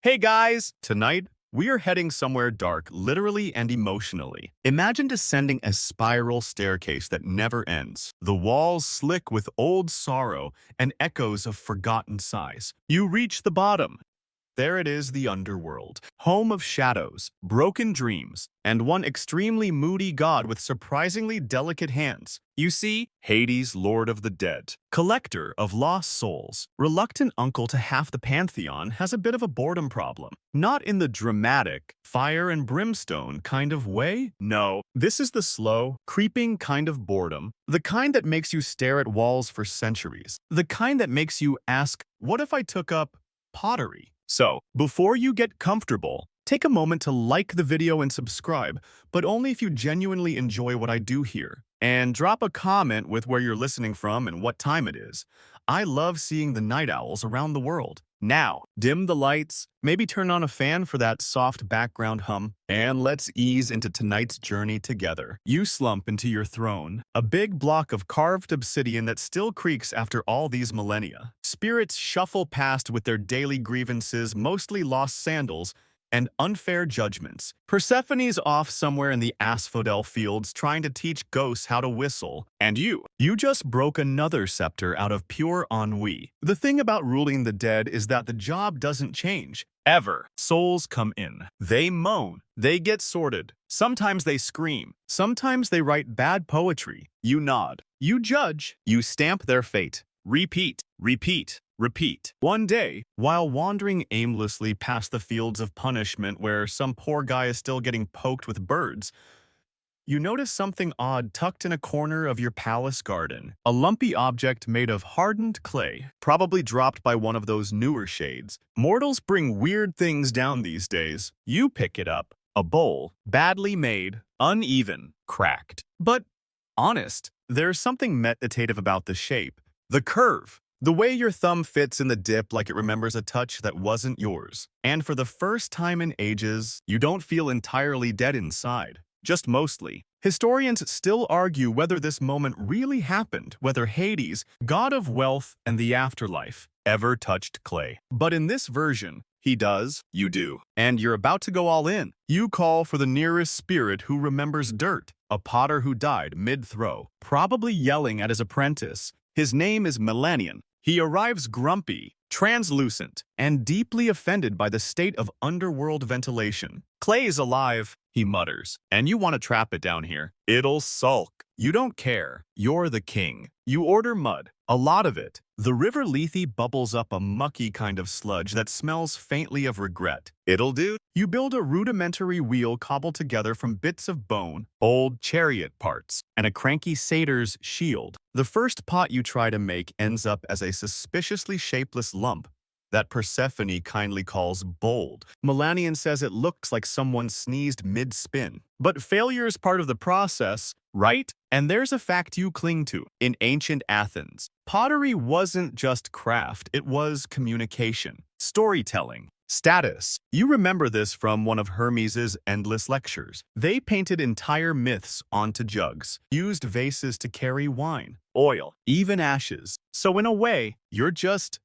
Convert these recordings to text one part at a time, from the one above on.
Hey guys! Tonight, we are heading somewhere dark, literally and emotionally. Imagine descending a spiral staircase that never ends. The walls slick with old sorrow and echoes of forgotten sighs. You reach the bottom. There it is, the underworld, home of shadows, broken dreams, and one extremely moody god with surprisingly delicate hands. You see, Hades, Lord of the Dead, collector of lost souls, reluctant uncle to half the pantheon, has a bit of a boredom problem. Not in the dramatic, fire and brimstone kind of way. No, this is the slow, creeping kind of boredom. The kind that makes you stare at walls for centuries. The kind that makes you ask, what if I took up pottery? So, before you get comfortable, take a moment to like the video and subscribe, but only if you genuinely enjoy what I do here. And drop a comment with where you're listening from and what time it is. I love seeing the night owls around the world. Now, dim the lights, maybe turn on a fan for that soft background hum, and let's ease into tonight's journey together. You slump into your throne, a big block of carved obsidian that still creaks after all these millennia. Spirits shuffle past with their daily grievances, mostly lost sandals, and unfair judgments. Persephone's off somewhere in the asphodel fields trying to teach ghosts how to whistle. And you just broke another scepter out of pure ennui. The thing about ruling the dead is that the job doesn't change. Ever. Souls come in. They moan. They get sorted. Sometimes they scream. Sometimes they write bad poetry. You nod. You judge. You stamp their fate. Repeat. Repeat. Repeat. One day, while wandering aimlessly past the fields of punishment where some poor guy is still getting poked with birds, you notice something odd tucked in a corner of your palace garden. A lumpy object made of hardened clay, probably dropped by one of those newer shades. Mortals bring weird things down these days. You pick it up. A bowl, badly made, uneven, cracked. But honest, there's something meditative about the shape. The curve. The way your thumb fits in the dip like it remembers a touch that wasn't yours. And for the first time in ages, you don't feel entirely dead inside. Just mostly. Historians still argue whether this moment really happened, whether Hades, god of wealth and the afterlife, ever touched clay. But in this version, he does, you do. And you're about to go all in. You call for the nearest spirit who remembers dirt, a potter who died mid-throw, probably yelling at his apprentice. His name is Millennium. He arrives grumpy, translucent, and deeply offended by the state of underworld ventilation. Clay is alive, he mutters, and you want to trap it down here. It'll sulk. You don't care. You're the king. You order mud, a lot of it. The river Lethe bubbles up a mucky kind of sludge that smells faintly of regret. It'll do. You build a rudimentary wheel cobbled together from bits of bone, old chariot parts, and a cranky satyr's shield. The first pot you try to make ends up as a suspiciously shapeless lump that Persephone kindly calls bold. Millennium says it looks like someone sneezed mid-spin. But failure is part of the process, right? And there's a fact you cling to. In ancient Athens, pottery wasn't just craft, it was communication, storytelling, status. You remember this from one of Hermes's endless lectures. They painted entire myths onto jugs, used vases to carry wine, oil, even ashes. So in a way, you're just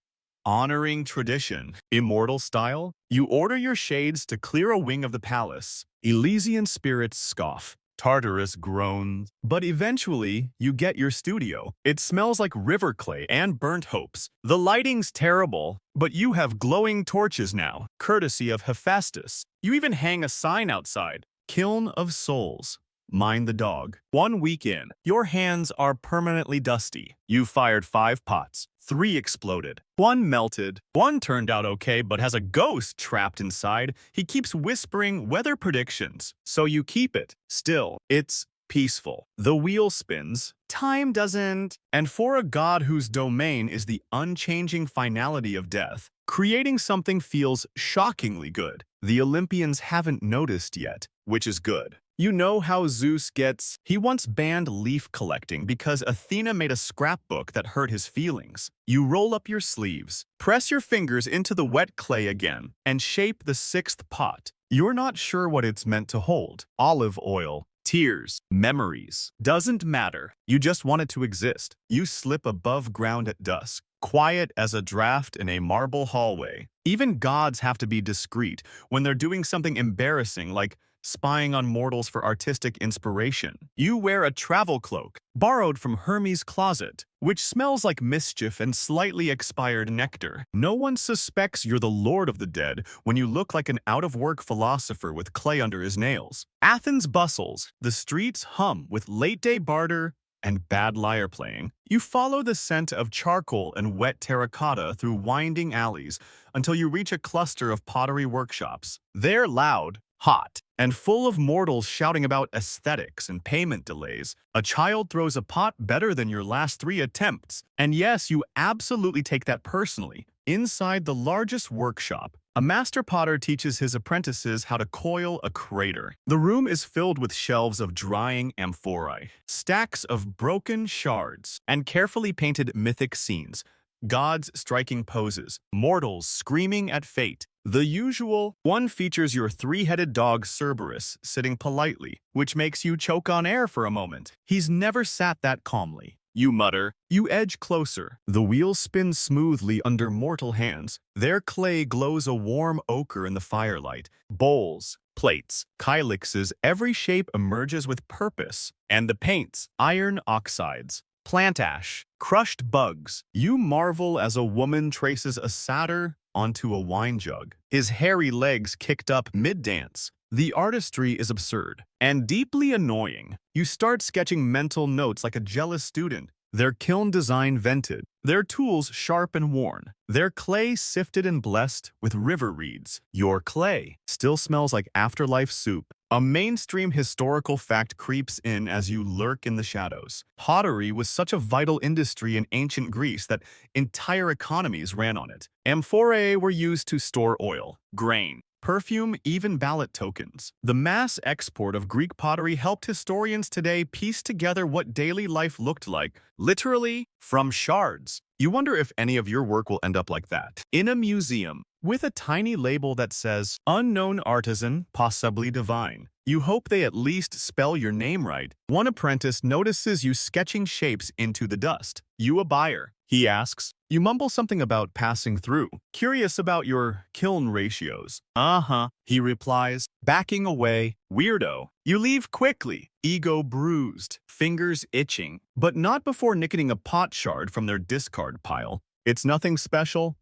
honoring tradition. Immortal style? You order your shades to clear a wing of the palace. Elysian spirits scoff. Tartarus groans. But eventually, you get your studio. It smells like river clay and burnt hopes. The lighting's terrible, but you have glowing torches now, courtesy of Hephaestus. You even hang a sign outside. Kiln of Souls. Mind the dog. 1 week in, your hands are permanently dusty. You fired 5 pots. 3 exploded. 1 melted. 1 turned out okay but has a ghost trapped inside. He keeps whispering weather predictions. So you keep it. Still, it's peaceful. The wheel spins. Time doesn't. And for a god whose domain is the unchanging finality of death, creating something feels shockingly good. The Olympians haven't noticed yet, which is good. You know how Zeus gets? He once banned leaf collecting because Athena made a scrapbook that hurt his feelings. You roll up your sleeves, press your fingers into the wet clay again, and shape the 6th pot. You're not sure what it's meant to hold. Olive oil, tears, memories. Doesn't matter. You just want it to exist. You slip above ground at dusk, quiet as a draft in a marble hallway. Even gods have to be discreet when they're doing something embarrassing like spying on mortals for artistic inspiration. You wear a travel cloak, borrowed from Hermes' closet, which smells like mischief and slightly expired nectar. No one suspects you're the lord of the dead when you look like an out-of-work philosopher with clay under his nails. Athens bustles, the streets hum with late-day barter and bad lyre playing. You follow the scent of charcoal and wet terracotta through winding alleys until you reach a cluster of pottery workshops. They're loud, hot, and full of mortals shouting about aesthetics and payment delays. A child throws a pot better than your last 3 attempts. And yes, you absolutely take that personally. Inside the largest workshop, a master potter teaches his apprentices how to coil a crater. The room is filled with shelves of drying amphorae, stacks of broken shards, and carefully painted mythic scenes. Gods striking poses, mortals screaming at fate. The usual one features your 3-headed dog Cerberus sitting politely, which makes you choke on air for a moment. He's never sat that calmly. You mutter. You edge closer. The wheel spins smoothly under mortal hands. Their clay glows a warm ochre in the firelight. Bowls, plates, kylixes, every shape emerges with purpose. And the paints, iron oxides, plant ash, crushed bugs. You marvel as a woman traces a satyr onto a wine jug, his hairy legs kicked up mid-dance. The artistry is absurd and deeply annoying. You start sketching mental notes like a jealous student. Their kiln design vented, their tools sharp and worn, their clay sifted and blessed with river reeds. Your clay still smells like afterlife soup. A mainstream historical fact creeps in as you lurk in the shadows. Pottery was such a vital industry in ancient Greece that entire economies ran on it. Amphorae were used to store oil, grain, perfume, even ballot tokens. The mass export of Greek pottery helped historians today piece together what daily life looked like, literally from shards. You wonder if any of your work will end up like that. In a museum, with a tiny label that says, "Unknown artisan, possibly divine." You hope they at least spell your name right. One apprentice notices you sketching shapes into the dust. You a buyer, he asks. You mumble something about passing through, curious about your kiln ratios. Uh-huh, he replies, backing away. Weirdo. You leave quickly, ego bruised, fingers itching, but not before nicking a pot shard from their discard pile. It's nothing special.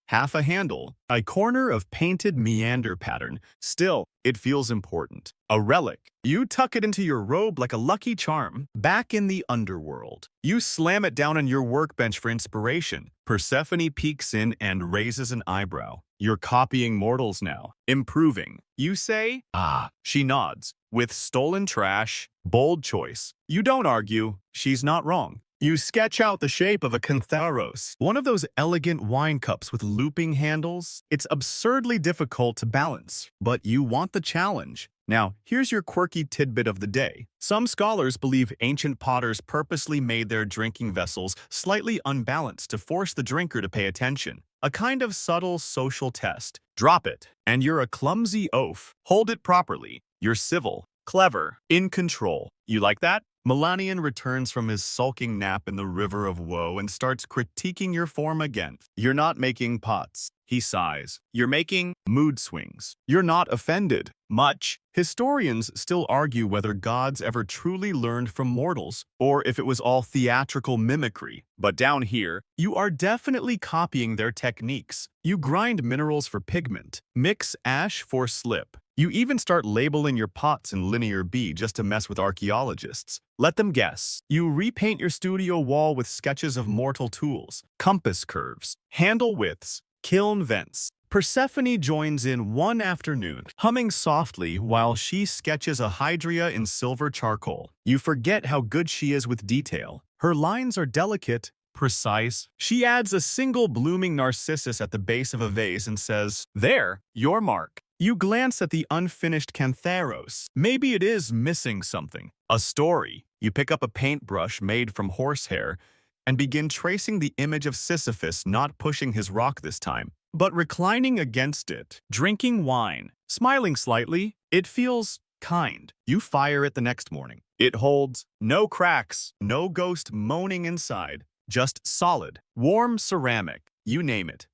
Half a handle, a corner of painted meander pattern. Still, it feels important. A relic. You tuck it into your robe like a lucky charm. Back in the underworld, you slam it down on your workbench for inspiration. Persephone peeks in and raises an eyebrow. You're copying mortals now. Improving. You say, ah. She nods. With stolen trash, bold choice. You don't argue. She's not wrong. You sketch out the shape of a cantharos, one of those elegant wine cups with looping handles. It's absurdly difficult to balance, but you want the challenge. Now, here's your quirky tidbit of the day. Some scholars believe ancient potters purposely made their drinking vessels slightly unbalanced to force the drinker to pay attention. A kind of subtle social test. Drop it, and you're a clumsy oaf. Hold it properly. You're civil, clever, in control. You like that? Melanian returns from his sulking nap in the river of woe and starts critiquing your form again. You're not making pots, he sighs. You're making mood swings. You're not offended. Much. Historians still argue whether gods ever truly learned from mortals, or if it was all theatrical mimicry. But down here, you are definitely copying their techniques. You grind minerals for pigment, mix ash for slip. You even start labeling your pots in linear B just to mess with archaeologists. Let them guess. You repaint your studio wall with sketches of mortal tools, compass curves, handle widths, kiln vents. Persephone joins in one afternoon, humming softly while she sketches a hydria in silver charcoal. You forget how good she is with detail. Her lines are delicate, precise. She adds a single blooming narcissus at the base of a vase and says, "There, your mark." You glance at the unfinished cantharos. Maybe it is missing something. A story. You pick up a paintbrush made from horsehair and begin tracing the image of Sisyphus not pushing his rock this time, but reclining against it, drinking wine, smiling slightly. It feels kind. You fire it the next morning. It holds no cracks, no ghost moaning inside, just solid, warm ceramic, you name it.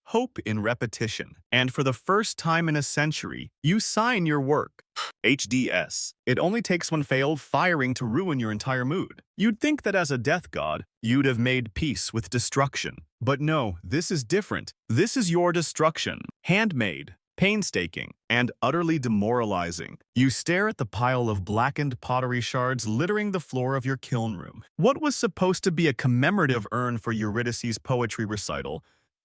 Hope in repetition. And for the first time in a century, you sign your work. HDS. It only takes one failed firing to ruin your entire mood. You'd think that as a death god, you'd have made peace with destruction. But no, this is different. This is your destruction. Handmade, painstaking, and utterly demoralizing. You stare at the pile of blackened pottery shards littering the floor of your kiln room. What was supposed to be a commemorative urn for Eurydice's poetry recital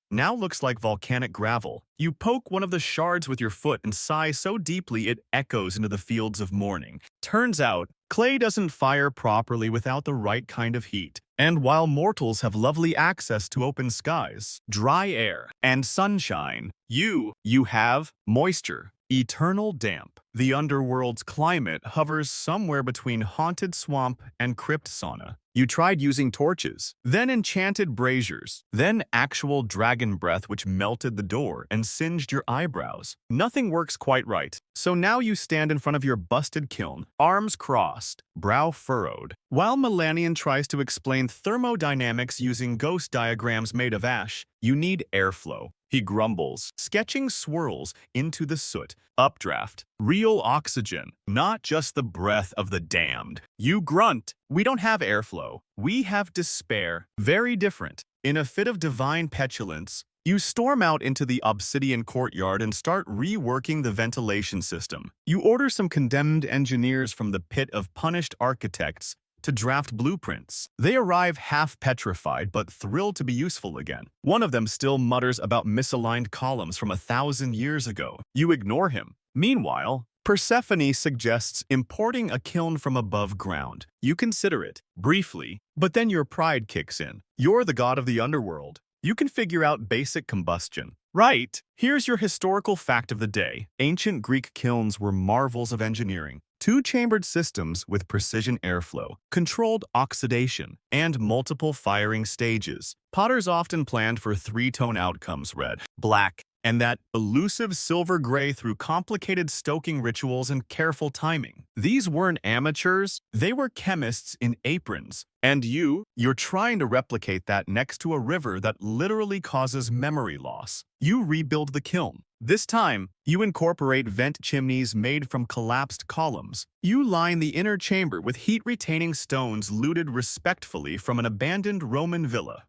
now looks like volcanic gravel. You poke one of the shards with your foot and sigh so deeply it echoes into the fields of mourning. Turns out, clay doesn't fire properly without the right kind of heat. And while mortals have lovely access to open skies, dry air, and sunshine, you have moisture. Eternal damp. The underworld's climate hovers somewhere between haunted swamp and crypt sauna. You tried using torches, then enchanted braziers, then actual dragon breath which melted the door and singed your eyebrows. Nothing works quite right. So now you stand in front of your busted kiln, arms crossed, brow furrowed, while Melanian tries to explain thermodynamics using ghost diagrams made of ash. You need airflow. He grumbles, sketching swirls into the soot. Updraft. Real oxygen, not just the breath of the damned. You grunt. We don't have airflow. We have despair. Very different. In a fit of divine petulance, you storm out into the obsidian courtyard and start reworking the ventilation system. You order some condemned engineers from the pit of punished architects to draft blueprints. They arrive half petrified but thrilled to be useful again. One of them still mutters about misaligned columns from 1,000 years ago. You ignore him. Meanwhile, Persephone suggests importing a kiln from above ground. You consider it, briefly, but then your pride kicks in. You're the god of the underworld. You can figure out basic combustion. Right, here's your historical fact of the day. Ancient Greek kilns were marvels of engineering. Two-chambered systems with precision airflow, controlled oxidation, and multiple firing stages. Potters often planned for three-tone outcomes: red, black, and that elusive silver gray through complicated stoking rituals and careful timing. These weren't amateurs, they were chemists in aprons. And you're trying to replicate that next to a river that literally causes memory loss. You rebuild the kiln. This time, you incorporate vent chimneys made from collapsed columns. You line the inner chamber with heat-retaining stones looted respectfully from an abandoned Roman villa.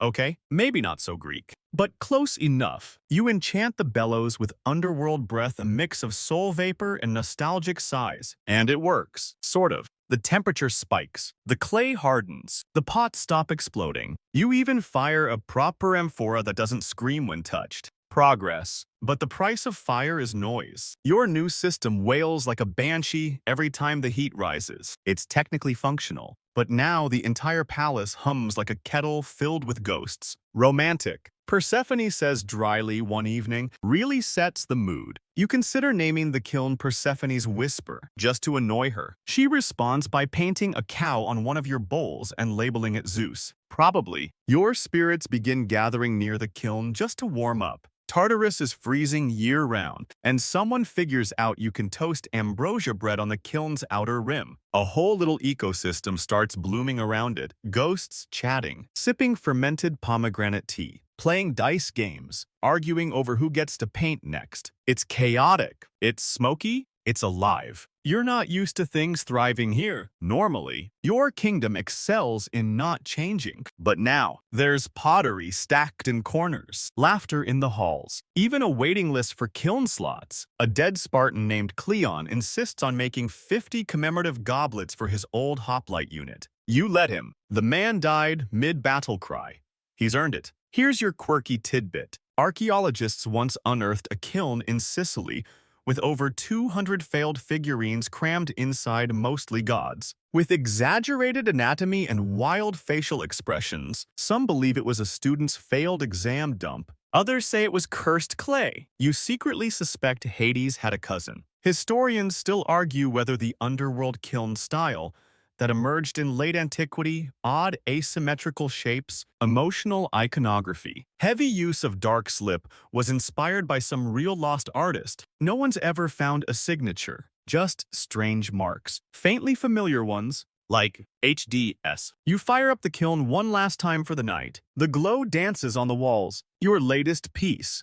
Okay, maybe not so Greek, but close enough. You enchant the bellows with underworld breath, a mix of soul vapor and nostalgic sighs. And it works, sort of. The temperature spikes, the clay hardens, the pots stop exploding. You even fire a proper amphora that doesn't scream when touched. Progress. But the price of fire is noise. Your new system wails like a banshee every time the heat rises. It's technically functional, but now the entire palace hums like a kettle filled with ghosts. Romantic. Persephone says dryly one evening, really sets the mood. You consider naming the kiln Persephone's Whisper, just to annoy her. She responds by painting a cow on one of your bowls and labeling it Zeus. Probably. Your spirits begin gathering near the kiln just to warm up. Tartarus is freezing year-round, and someone figures out you can toast ambrosia bread on the kiln's outer rim. A whole little ecosystem starts blooming around it, ghosts chatting, sipping fermented pomegranate tea, playing dice games, arguing over who gets to paint next. It's chaotic, it's smoky, it's alive. You're not used to things thriving here. Normally, your kingdom excels in not changing. But now, there's pottery stacked in corners, laughter in the halls, even a waiting list for kiln slots. A dead Spartan named Cleon insists on making 50 commemorative goblets for his old hoplite unit. You let him. The man died mid-battle cry. He's earned it. Here's your quirky tidbit. Archaeologists once unearthed a kiln in Sicily with over 200 failed figurines crammed inside, mostly gods. With exaggerated anatomy and wild facial expressions, some believe it was a student's failed exam dump. Others say it was cursed clay. You secretly suspect Hades had a cousin. Historians still argue whether the underworld kiln style that emerged in late antiquity, odd asymmetrical shapes, emotional iconography. Heavy use of dark slip was inspired by some real lost artist. No one's ever found a signature, just strange marks. Faintly familiar ones, like HDS. You fire up the kiln one last time for the night. The glow dances on the walls. Your latest piece.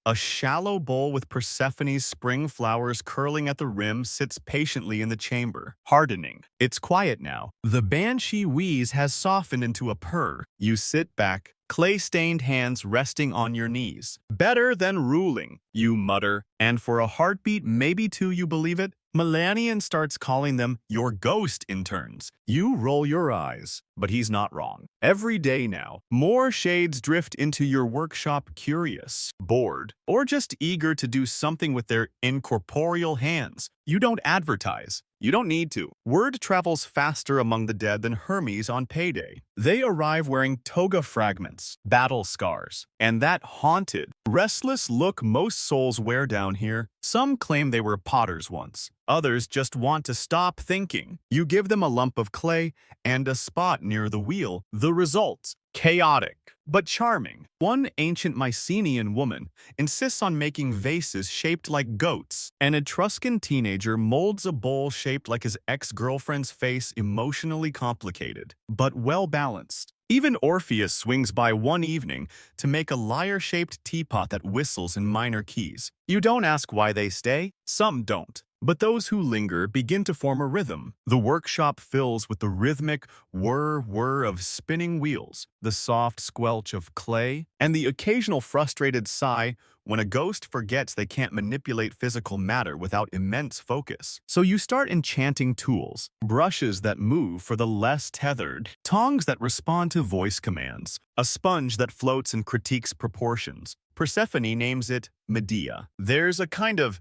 A shallow bowl with Persephone's spring flowers curling at the rim sits patiently in the chamber, hardening. It's quiet now. The banshee wheeze has softened into a purr. You sit back, clay-stained hands resting on your knees. Better than ruling, you mutter, and for a heartbeat, maybe two, you believe it. Melanian starts calling them your ghost interns. You roll your eyes, but he's not wrong. Every day now, more shades drift into your workshop curious, bored, or just eager to do something with their incorporeal hands. You don't advertise. You don't need to. Word travels faster among the dead than Hermes on payday. They arrive wearing toga fragments, battle scars, and that haunted, restless look most souls wear down here. Some claim they were potters once. Others just want to stop thinking. You give them a lump of clay and a spot near the wheel. The result: chaotic, but charming. One ancient Mycenaean woman insists on making vases shaped like goats. An Etruscan teenager molds a bowl shaped like his ex-girlfriend's face, emotionally complicated, but well-balanced. Even Orpheus swings by one evening to make a lyre-shaped teapot that whistles in minor keys. You don't ask why they stay. Some don't. But those who linger begin to form a rhythm. The workshop fills with the rhythmic whir-whir of spinning wheels, the soft squelch of clay, and the occasional frustrated sigh when a ghost forgets they can't manipulate physical matter without immense focus. So you start enchanting tools, brushes that move for the less tethered, tongs that respond to voice commands, a sponge that floats and critiques proportions. Persephone names it Medea. There's a kind of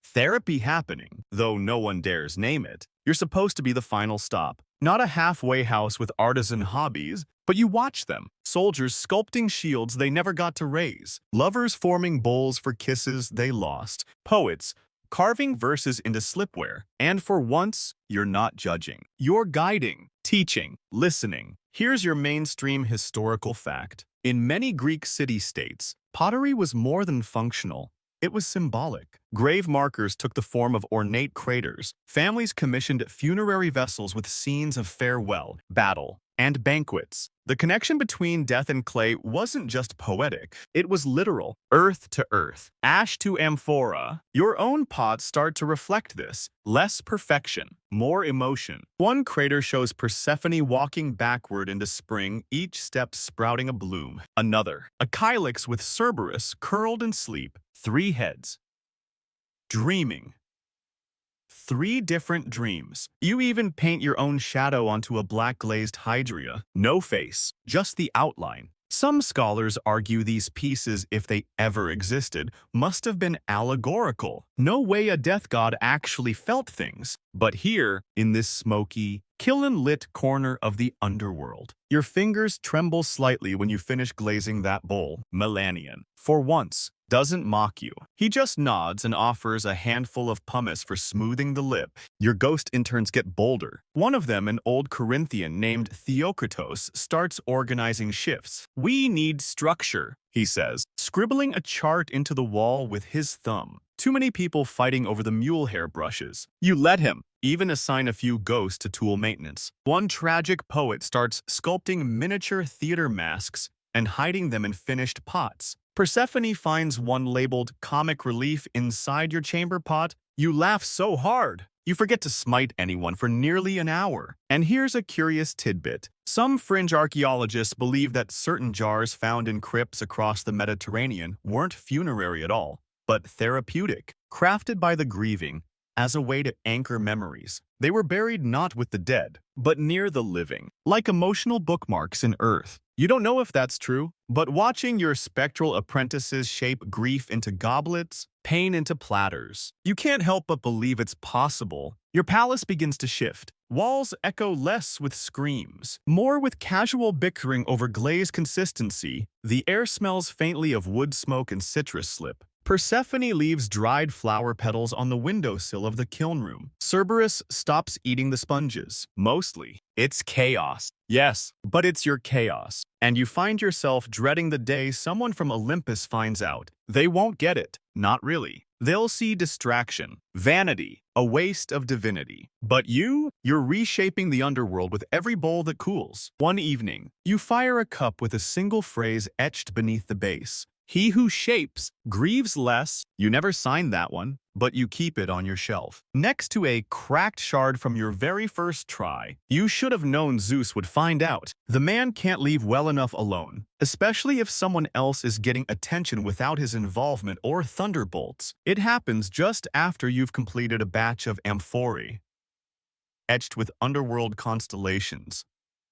therapy happening, though no one dares name it. You're supposed to be the final stop, not a halfway house with artisan hobbies, but you watch them. Soldiers sculpting shields they never got to raise, lovers forming bowls for kisses they lost, poets carving verses into slipware. And for once, you're not judging. You're guiding, teaching, listening. Here's your mainstream historical fact. In many Greek city-states, pottery was more than functional. It was symbolic. Grave markers took the form of ornate craters. Families commissioned funerary vessels with scenes of farewell, battle, and banquets. The connection between death and clay wasn't just poetic, it was literal. Earth to earth, ash to amphora. Your own pots start to reflect this. Less perfection, more emotion. One crater shows Persephone walking backward into spring, each step sprouting a bloom. Another, a calyx with Cerberus curled in sleep, 3 heads. Dreaming. 3 different dreams. You even paint your own shadow onto a black glazed hydria. No face, just the outline. Some scholars argue these pieces, if they ever existed, must have been allegorical. No way a death god actually felt things. But here, in this smoky, kiln-lit corner of the underworld, your fingers tremble slightly when you finish glazing that bowl. Melanian, for once, doesn't mock you. He just nods and offers a handful of pumice for smoothing the lip. Your ghost interns get bolder. One of them, an old Corinthian named Theocritos, starts organizing shifts. "We need structure," he says, scribbling a chart into the wall with his thumb. Too many people fighting over the mule hair brushes. You let him. Even assign a few ghosts to tool maintenance. One tragic poet starts sculpting miniature theater masks and hiding them in finished pots. Persephone finds one labeled comic relief inside your chamber pot. You laugh so hard, you forget to smite anyone for nearly an hour. And here's a curious tidbit. Some fringe archaeologists believe that certain jars found in crypts across the Mediterranean weren't funerary at all, but therapeutic, crafted by the grieving as a way to anchor memories. They were buried not with the dead, but near the living, like emotional bookmarks in earth. You don't know if that's true, but watching your spectral apprentices shape grief into goblets, pain into platters, you can't help but believe it's possible. Your palace begins to shift. Walls echo less with screams, more with casual bickering over glaze consistency. The air smells faintly of wood smoke and citrus slip. Persephone leaves dried flower petals on the windowsill of the kiln room. Cerberus stops eating the sponges. Mostly, it's chaos. Yes, but it's your chaos. And you find yourself dreading the day someone from Olympus finds out. They won't get it. Not really. They'll see distraction, vanity, a waste of divinity. But you're reshaping the underworld with every bowl that cools. One evening, you fire a cup with a single phrase etched beneath the base. He who shapes grieves less. You never signed that one, but you keep it on your shelf. Next to a cracked shard from your very first try. You should have known Zeus would find out. The man can't leave well enough alone, especially if someone else is getting attention without his involvement or thunderbolts. It happens just after you've completed a batch of amphorae, etched with underworld constellations.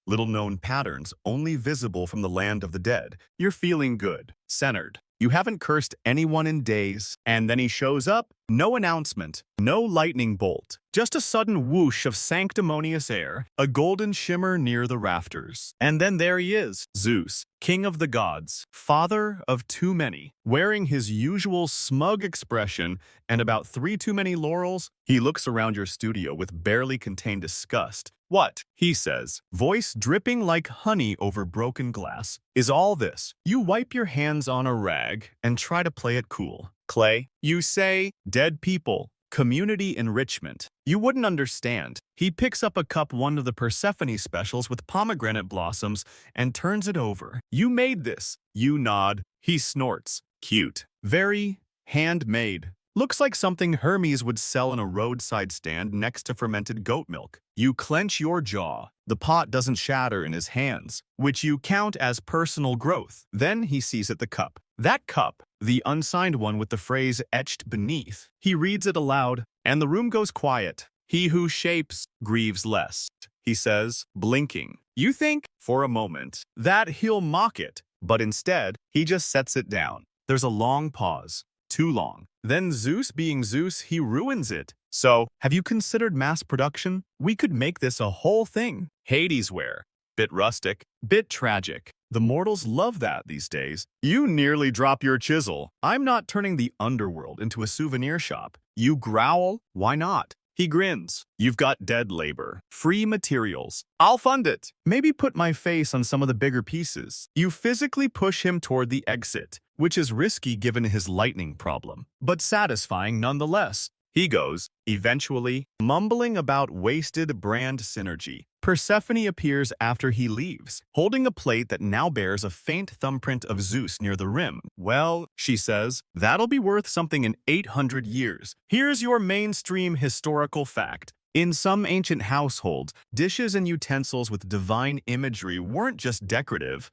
Little-known patterns only visible from the land of the dead. You're feeling good, centered. You haven't cursed anyone in days, and then he shows up. No announcement, no lightning bolt, just a sudden whoosh of sanctimonious air, a golden shimmer near the rafters. And then there he is, Zeus, king of the gods, father of too many. Wearing his usual smug expression and about 3 too many laurels, he looks around your studio with barely contained disgust. What? He says, voice dripping like honey over broken glass. Is all this? You wipe your hands on a rag and try to play it cool. Clay, you say, dead people, community enrichment. You wouldn't understand. He picks up a cup, one of the Persephone specials with pomegranate blossoms, and turns it over. You made this. You nod. He snorts. Cute. Very handmade. Looks like something Hermes would sell in a roadside stand next to fermented goat milk. You clench your jaw. The pot doesn't shatter in his hands, which you count as personal growth. Then he sees at the cup. That cup, the unsigned one with the phrase etched beneath. He reads it aloud, and the room goes quiet. He who shapes grieves less, he says, blinking. You think, for a moment, that he'll mock it, but instead, he just sets it down. There's a long pause. Too long. Then Zeus being Zeus, he ruins it. So, have you considered mass production? We could make this a whole thing. Hadesware. Bit rustic, bit tragic. The mortals love that these days. You nearly drop your chisel. I'm not turning the underworld into a souvenir shop. You growl? Why not? He grins. You've got dead labor, free materials. I'll fund it. Maybe put my face on some of the bigger pieces. You physically push him toward the exit, which is risky given his lightning problem, but satisfying nonetheless. He goes, eventually, mumbling about wasted brand synergy. Persephone appears after he leaves, holding a plate that now bears a faint thumbprint of Zeus near the rim. Well, she says, that'll be worth something in 800 years. Here's your mainstream historical fact. In some ancient households, dishes and utensils with divine imagery weren't just decorative.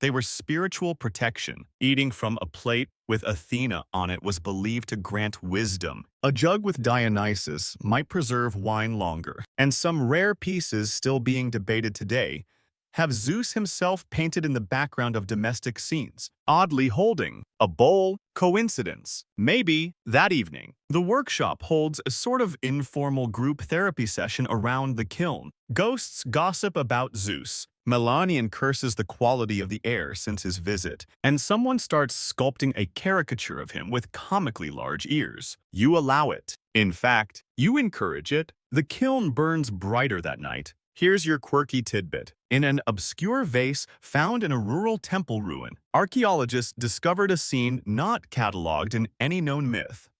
They were spiritual protection. Eating from a plate with Athena on it was believed to grant wisdom. A jug with Dionysus might preserve wine longer. And some rare pieces still being debated today have Zeus himself painted in the background of domestic scenes, oddly holding a bowl. Coincidence? Maybe. That evening, the workshop holds a sort of informal group therapy session around the kiln. Ghosts gossip about Zeus. Melanian curses the quality of the air since his visit, and someone starts sculpting a caricature of him with comically large ears. You allow it. In fact, you encourage it. The kiln burns brighter that night. Here's your quirky tidbit. In an obscure vase found in a rural temple ruin, archaeologists discovered a scene not catalogued in any known myth.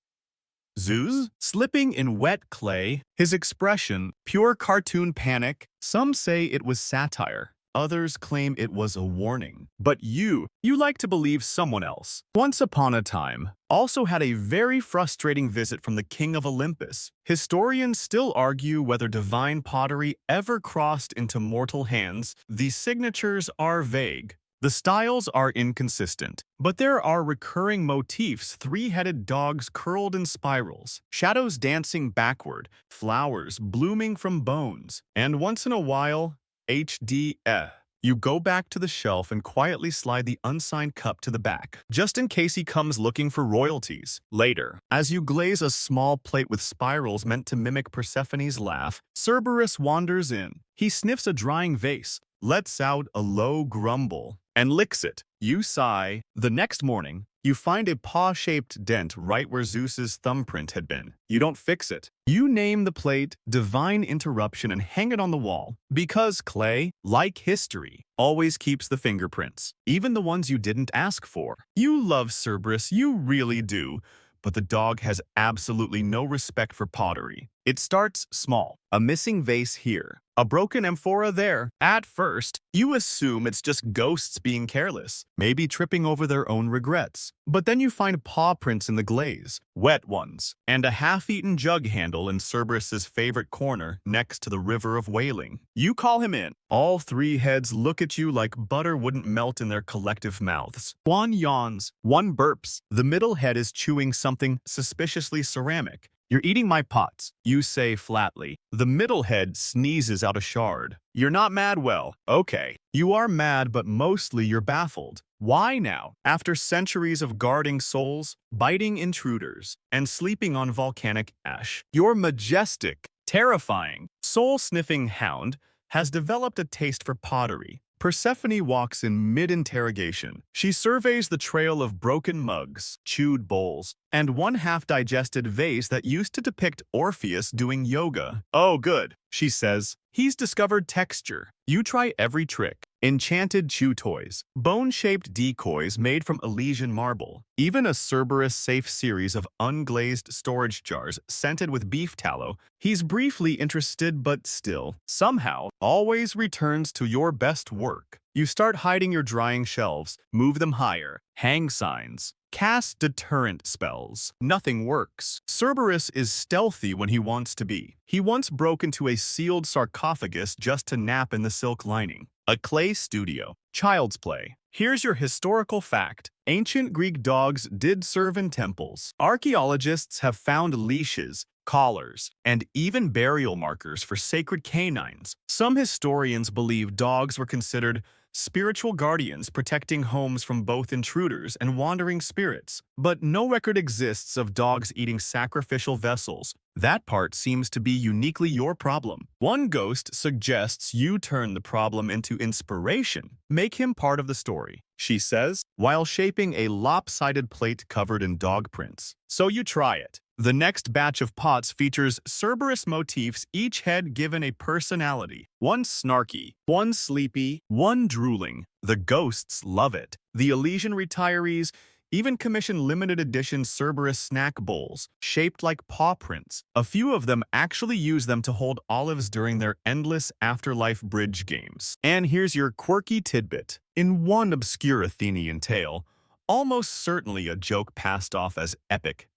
Zeus slipping in wet clay, his expression, pure cartoon panic. Some say it was satire. Others claim it was a warning. But you like to believe someone else. Once upon a time, also had a very frustrating visit from the king of Olympus. Historians still argue whether divine pottery ever crossed into mortal hands. The signatures are vague. The styles are inconsistent, but there are recurring motifs: 3-headed dogs curled in spirals, shadows dancing backward, flowers blooming from bones, and once in a while, HDF. You go back to the shelf and quietly slide the unsigned cup to the back, just in case he comes looking for royalties. Later, as you glaze a small plate with spirals meant to mimic Persephone's laugh, Cerberus wanders in. He sniffs a drying vase, lets out a low grumble, and licks it. You sigh. The next morning, You find a paw-shaped dent right where Zeus's thumbprint had been. You don't fix it. You name the plate Divine Interruption and hang it on the wall. Because clay, like history, always keeps the fingerprints, even the ones you didn't ask for. You love Cerberus, you really do. But the dog has absolutely no respect for pottery. It starts small. A missing vase here, a broken amphora there. At first, you assume it's just ghosts being careless, maybe tripping over their own regrets. But then you find paw prints in the glaze, wet ones, and a half-eaten jug handle in Cerberus's favorite corner next to the river of wailing. You call him in. All three heads look at you like butter wouldn't melt in their collective mouths. One yawns, one burps. The middle head is chewing something suspiciously ceramic. You're eating my pots, you say flatly. The middle head sneezes out a shard. You're not mad, well, okay. You are mad, but mostly you're baffled. Why now? After centuries of guarding souls, biting intruders, and sleeping on volcanic ash, your majestic, terrifying, soul-sniffing hound has developed a taste for pottery. Persephone walks in mid-interrogation. She surveys the trail of broken mugs, chewed bowls, and one half-digested vase that used to depict Orpheus doing yoga. Oh, good, she says. He's discovered texture. You try every trick. Enchanted chew toys, bone-shaped decoys made from Elysian marble, even a Cerberus-safe series of unglazed storage jars scented with beef tallow. He's briefly interested but still, somehow, always returns to your best work. You start hiding your drying shelves, move them higher, hang signs, cast deterrent spells. Nothing works. Cerberus is stealthy when he wants to be. He once broke into a sealed sarcophagus just to nap in the silk lining. A clay studio. Child's play. Here's your historical fact. Ancient Greek dogs did serve in temples. Archaeologists have found leashes, collars, and even burial markers for sacred canines. Some historians believe dogs were considered spiritual guardians protecting homes from both intruders and wandering spirits. But no record exists of dogs eating sacrificial vessels. That part seems to be uniquely your problem. One ghost suggests you turn the problem into inspiration. Make him part of the story, she says, while shaping a lopsided plate covered in dog prints. So you try it. The next batch of pots features Cerberus motifs, each head given a personality. One snarky, one sleepy, one drooling. The ghosts love it. The Elysian retirees even commission limited edition Cerberus snack bowls, shaped like paw prints. A few of them actually use them to hold olives during their endless afterlife bridge games. And here's your quirky tidbit. In one obscure Athenian tale, almost certainly a joke passed off as epic,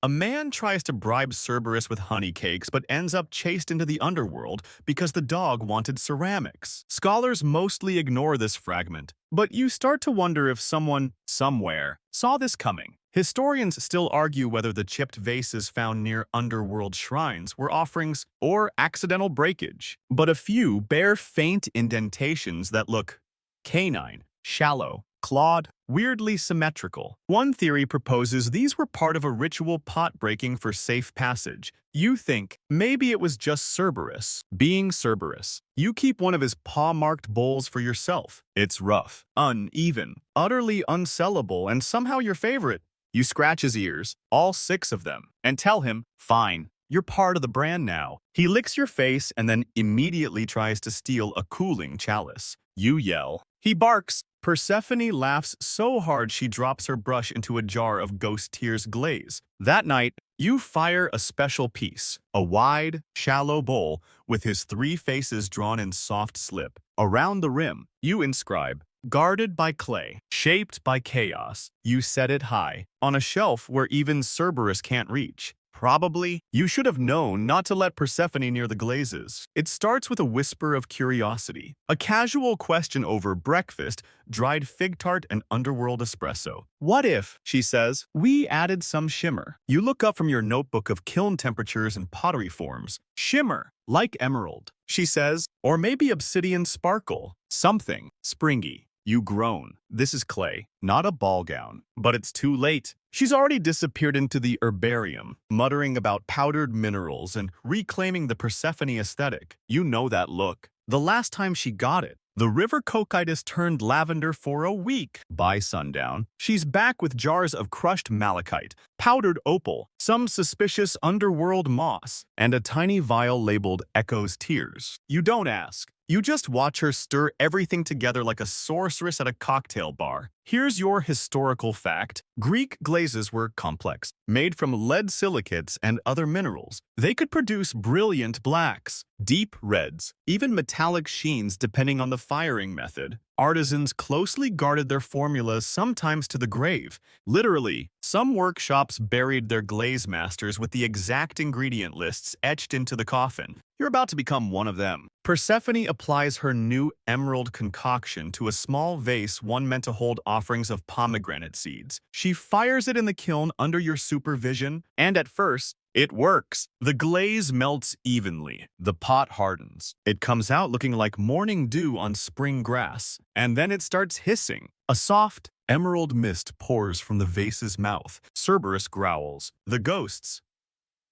a man tries to bribe Cerberus with honey cakes but ends up chased into the underworld because the dog wanted ceramics. Scholars mostly ignore this fragment, but you start to wonder if someone, somewhere, saw this coming. Historians still argue whether the chipped vases found near underworld shrines were offerings or accidental breakage, but a few bear faint indentations that look canine, shallow, clawed, weirdly symmetrical. One theory proposes these were part of a ritual pot breaking for safe passage. You think maybe it was just Cerberus being Cerberus. You keep one of his paw-marked bowls for yourself. It's rough, uneven, utterly unsellable, and somehow your favorite. You scratch his ears, all 6 of them, and tell him, fine, you're part of the brand now. He licks your face and then immediately tries to steal a cooling chalice. You yell. He barks. Persephone laughs so hard she drops her brush into a jar of ghost tears glaze. That night, you fire a special piece, a wide, shallow bowl with his 3 faces drawn in soft slip. Around the rim, you inscribe, guarded by clay, shaped by chaos. You set it high, on a shelf where even Cerberus can't reach. Probably, you should have known not to let Persephone near the glazes. It starts with a whisper of curiosity, a casual question over breakfast, dried fig tart, and underworld espresso. What if, she says, we added some shimmer? You look up from your notebook of kiln temperatures and pottery forms. Shimmer, like emerald, she says, or maybe obsidian sparkle, something springy. You groan. This is clay, not a ball gown. But it's too late. She's already disappeared into the herbarium, muttering about powdered minerals and reclaiming the Persephone aesthetic. You know that look. The last time she got it, The river cocytus turned lavender for a week. By sundown, she's back with jars of crushed malachite, powdered opal, some suspicious underworld moss, and a tiny vial labeled Echo's Tears. You don't ask. You just watch her stir everything together like a sorceress at a cocktail bar. Here's your historical fact. Greek glazes were complex, made from lead silicates and other minerals. They could produce brilliant blacks, deep reds, even metallic sheens depending on the firing method. Artisans closely guarded their formulas, sometimes to the grave. Literally, some workshops buried their glaze masters with the exact ingredient lists etched into the coffin. You're about to become one of them. Persephone applies her new emerald concoction to a small vase, one meant to hold offerings of pomegranate seeds. She fires it in the kiln under your supervision, and at first, it works. The glaze melts evenly. The pot hardens. It comes out looking like morning dew on spring grass. And then it starts hissing. A soft, emerald mist pours from the vase's mouth. Cerberus growls. The ghosts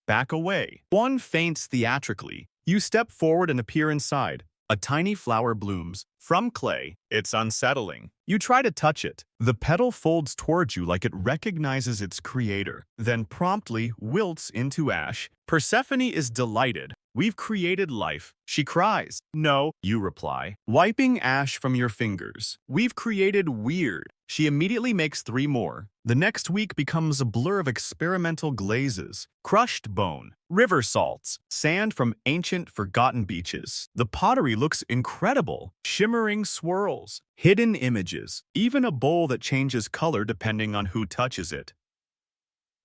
back away. One faints theatrically. You step forward and appear inside. A tiny flower blooms. From clay, it's unsettling. You try to touch it. The petal folds towards you like it recognizes its creator, then promptly wilts into ash. Persephone is delighted. We've created life. She cries. No, you reply, wiping ash from your fingers. We've created weird. She immediately makes 3 more. The next week becomes a blur of experimental glazes, crushed bone, river salts, sand from ancient forgotten beaches. The pottery looks incredible. Shimmering swirls, hidden images, even a bowl that changes color depending on who touches it.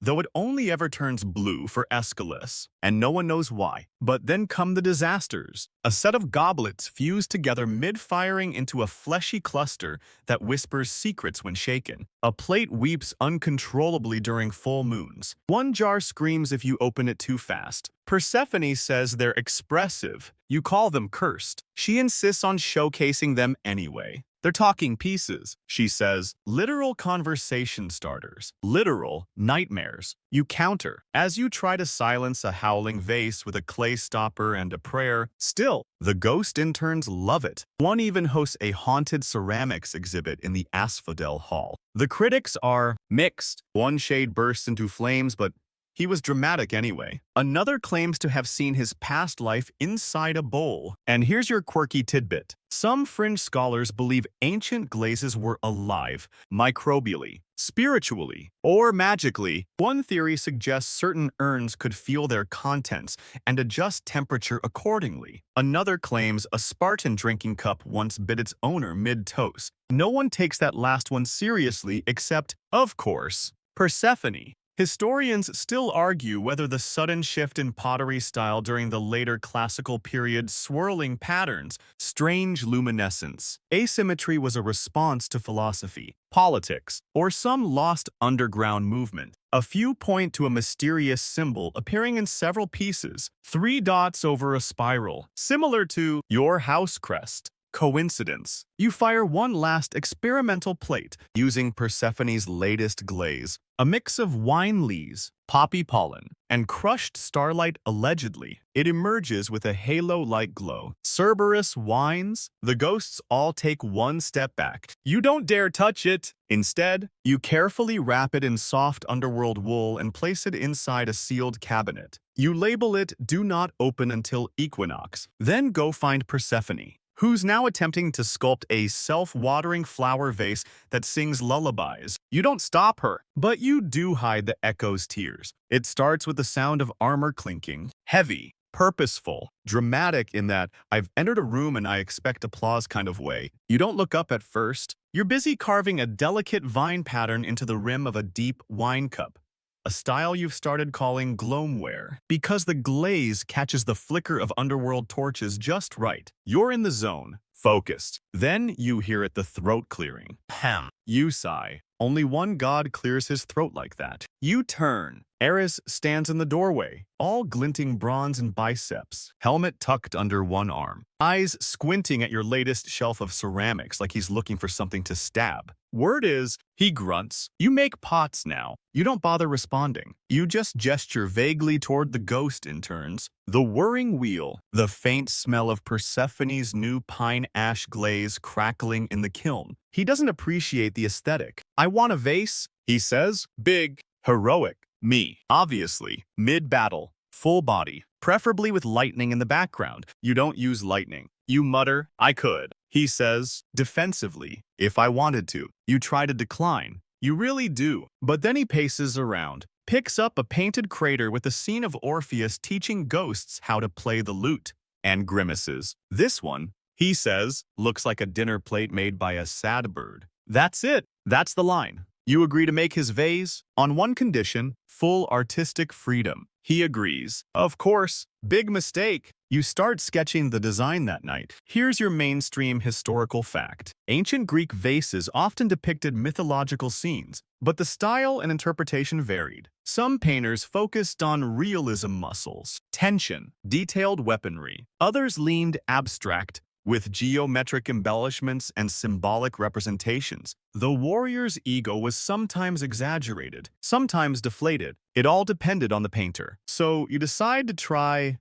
Though it only ever turns blue for Aeschylus, and no one knows why. But then come the disasters. A set of goblets fuse together mid-firing into a fleshy cluster that whispers secrets when shaken. A plate weeps uncontrollably during full moons. One jar screams if you open it too fast. Persephone says they're expressive. You call them cursed. She insists on showcasing them anyway. They're talking pieces, she says, literal conversation starters, literal nightmares. You counter. As you try to silence a howling vase with a clay stopper and a prayer, still, the ghost interns love it. One even hosts a haunted ceramics exhibit in the Asphodel Hall. The critics are mixed. One shade bursts into flames, but he was dramatic anyway. Another claims to have seen his past life inside a bowl. And here's your quirky tidbit. Some fringe scholars believe ancient glazes were alive, microbially, spiritually, or magically. One theory suggests certain urns could feel their contents and adjust temperature accordingly. Another claims a Spartan drinking cup once bit its owner mid-toast. No one takes that last one seriously except, of course, Persephone. Historians still argue whether the sudden shift in pottery style during the later classical period, swirling patterns, strange luminescence, asymmetry was a response to philosophy, politics, or some lost underground movement. A few point to a mysterious symbol appearing in several pieces, 3 dots over a spiral, similar to your house crest. Coincidence. You fire one last experimental plate using Persephone's latest glaze, a mix of wine lees, poppy pollen, and crushed starlight allegedly. It emerges with a halo-like glow. Cerberus whines. The ghosts all take one step back. You don't dare touch it. Instead, you carefully wrap it in soft underworld wool and place it inside a sealed cabinet. You label it "Do Not Open Until Equinox." Then go find Persephone, who's now attempting to sculpt a self-watering flower vase that sings lullabies. You don't stop her, but you do hide the echo's tears. It starts with the sound of armor clinking, heavy, purposeful, dramatic in that "I've entered a room and I expect applause" kind of way. You don't look up at first. You're busy carving a delicate vine pattern into the rim of a deep wine cup, a style you've started calling glomeware, because the glaze catches the flicker of underworld torches just right. You're in the zone, focused. Then you hear the throat clearing. Hem. You sigh. Only one god clears his throat like that. You turn. Eris stands in the doorway, all glinting bronze and biceps, helmet tucked under one arm, eyes squinting at your latest shelf of ceramics like he's looking for something to stab. Word is, he grunts. You make pots now. You don't bother responding. You just gesture vaguely toward the ghost interns. The whirring wheel, the faint smell of Persephone's new pine ash glaze crackling in the kiln. He doesn't appreciate the aesthetic. I want a vase, he says. Big, heroic. Me, obviously, mid-battle, full body, preferably with lightning in the background. You don't use lightning. You mutter, I could. He says, defensively, if I wanted to. You try to decline. You really do. But then he paces around, picks up a painted crater with a scene of Orpheus teaching ghosts how to play the lute, and grimaces. This one, he says, looks like a dinner plate made by a sad bird. That's it. That's the line. You agree to make his vase? On one condition, full artistic freedom. He agrees. Of course, big mistake. You start sketching the design that night. Here's your mainstream historical fact. Ancient Greek vases often depicted mythological scenes, but the style and interpretation varied. Some painters focused on realism muscles, tension, detailed weaponry. Others leaned abstract, with geometric embellishments and symbolic representations. The warrior's ego was sometimes exaggerated, sometimes deflated. It all depended on the painter. So you decide to try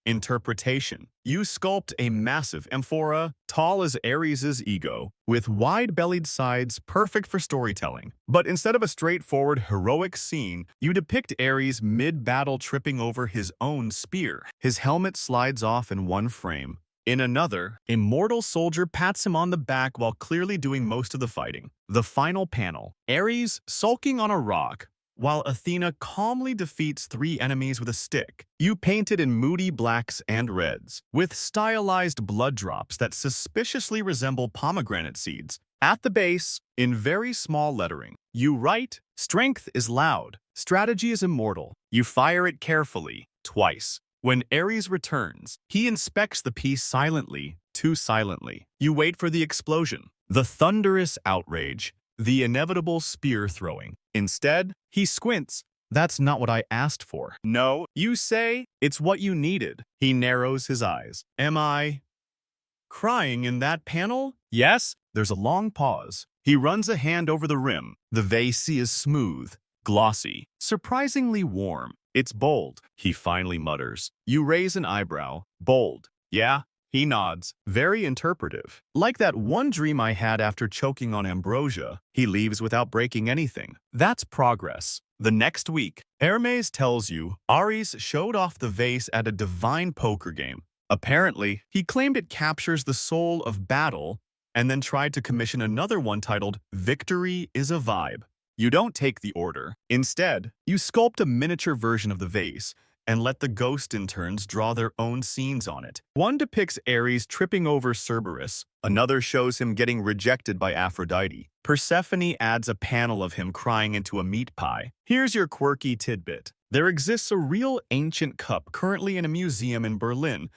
interpretation. You sculpt a massive amphora, tall as Ares' ego, with wide-bellied sides perfect for storytelling. But instead of a straightforward heroic scene, you depict Ares mid-battle tripping over his own spear. His helmet slides off in one frame. In another, a mortal soldier pats him on the back while clearly doing most of the fighting. The final panel, Ares sulking on a rock, while Athena calmly defeats 3 enemies with a stick. You paint it in moody blacks and reds, with stylized blood drops that suspiciously resemble pomegranate seeds. At the base, in very small lettering, you write, "Strength is loud, strategy is immortal. You fire it carefully, twice." When Ares returns, he inspects the piece silently, too silently. You wait for the explosion, the thunderous outrage, the inevitable spear-throwing. Instead, he squints. That's not what I asked for. No, you say, it's what you needed. He narrows his eyes. Am I crying in that panel? Yes. There's a long pause. He runs a hand over the rim. The vase is smooth, glossy, surprisingly warm. It's bold, he finally mutters. You raise an eyebrow. Bold. Yeah? He nods, very interpretive. Like that one dream I had after choking on ambrosia. He leaves without breaking anything. That's progress. The next week, Hermes tells you Ares showed off the vase at a divine poker game. Apparently, he claimed it captures the soul of battle, and then tried to commission another one titled Victory is a Vibe. You don't take the order. Instead, you sculpt a miniature version of the vase and let the ghost interns draw their own scenes on it. One depicts Ares tripping over Cerberus. Another shows him getting rejected by Aphrodite. Persephone adds a panel of him crying into a meat pie. Here's your quirky tidbit. There exists a real ancient cup currently in a museum in Berlin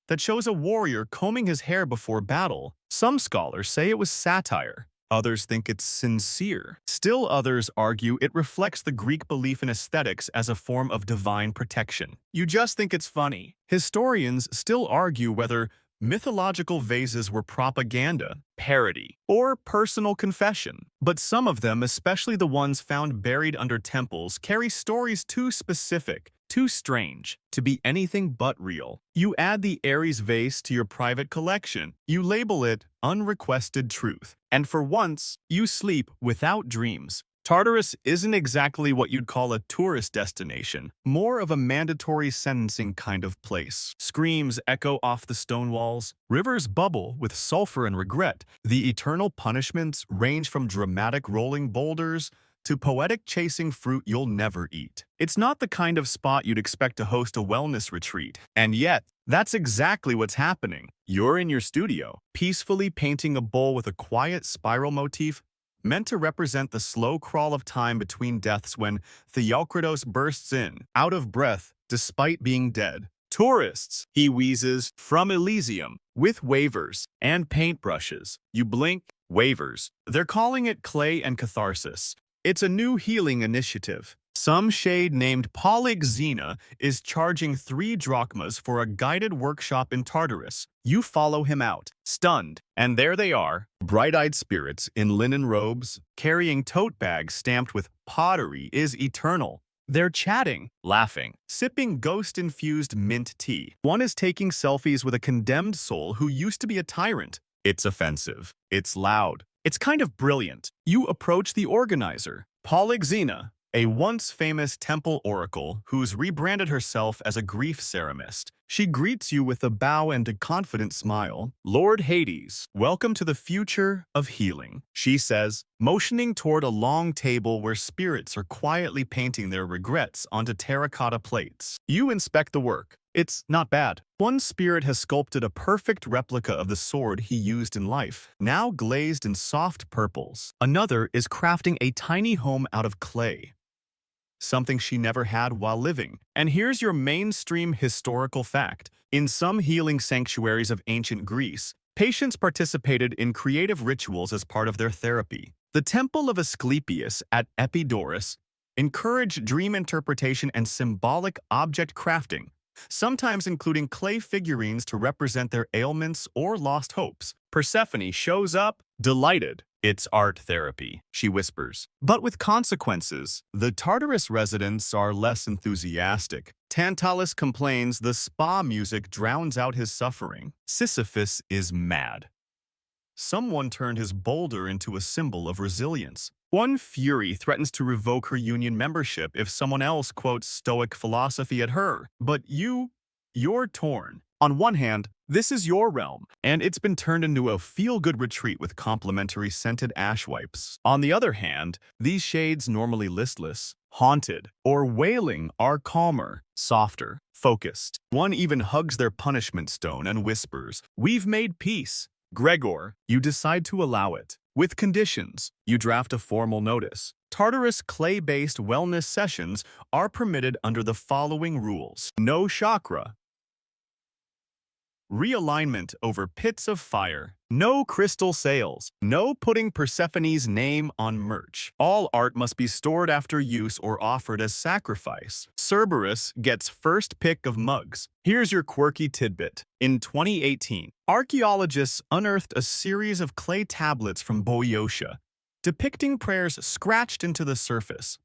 that shows a warrior combing his hair before battle. Some scholars say it was satire. Others think it's sincere. Still others argue it reflects the Greek belief in aesthetics as a form of divine protection. You just think it's funny. Historians still argue whether mythological vases were propaganda, parody, or personal confession. But some of them, especially the ones found buried under temples, carry stories too specific, too strange, to be anything but real. You add the Ares vase to your private collection. You label it unrequested truth. And for once, you sleep without dreams. Tartarus isn't exactly what you'd call a tourist destination, more of a mandatory sentencing kind of place. Screams echo off the stone walls, rivers bubble with sulfur and regret. The eternal punishments range from dramatic rolling boulders to poetic chasing fruit you'll never eat. It's not the kind of spot you'd expect to host a wellness retreat. And yet, that's exactly what's happening. You're in your studio, peacefully painting a bowl with a quiet spiral motif meant to represent the slow crawl of time between deaths when Theocritus bursts in, out of breath despite being dead. Tourists, he wheezes, from Elysium, with wavers and paintbrushes. You blink, wavers. They're calling it clay and catharsis. It's a new healing initiative. Some shade named Polyxena is charging 3 drachmas for a guided workshop in Tartarus. You follow him out, stunned, and there they are, bright-eyed spirits in linen robes, carrying tote bags stamped with "Pottery is eternal." They're chatting, laughing, sipping ghost-infused mint tea. One is taking selfies with a condemned soul who used to be a tyrant. It's offensive. It's loud. It's kind of brilliant. You approach the organizer, Polyxena, a once famous temple oracle who's rebranded herself as a grief ceramist. She greets you with a bow and a confident smile. "Lord Hades, welcome to the future of healing," she says, motioning toward a long table where spirits are quietly painting their regrets onto terracotta plates. You inspect the work. It's not bad. One spirit has sculpted a perfect replica of the sword he used in life, now glazed in soft purples. Another is crafting a tiny home out of clay, something she never had while living. And here's your mainstream historical fact. In some healing sanctuaries of ancient Greece, patients participated in creative rituals as part of their therapy. The Temple of Asclepius at Epidaurus encouraged dream interpretation and symbolic object crafting, sometimes including clay figurines to represent their ailments or lost hopes. Persephone shows up, delighted. "It's art therapy," she whispers. But with consequences. The Tartarus residents are less enthusiastic. Tantalus complains the spa music drowns out his suffering. Sisyphus is mad. Someone turned his boulder into a symbol of resilience. One Fury threatens to revoke her union membership if someone else quotes Stoic philosophy at her. But you're torn. On one hand, this is your realm, and it's been turned into a feel-good retreat with complimentary scented ash wipes. On the other hand, these shades, normally listless, haunted, or wailing, are calmer, softer, focused. One even hugs their punishment stone and whispers, "We've made peace." Gregor, you decide to allow it. With conditions, you draft a formal notice. Tartarus clay-based wellness sessions are permitted under the following rules. No chakra realignment over pits of fire. No crystal sales. No putting Persephone's name on merch. All art must be stored after use or offered as sacrifice. Cerberus gets first pick of mugs. Here's your quirky tidbit. In 2018, archaeologists unearthed a series of clay tablets from Boeotia, depicting prayers scratched into the surface.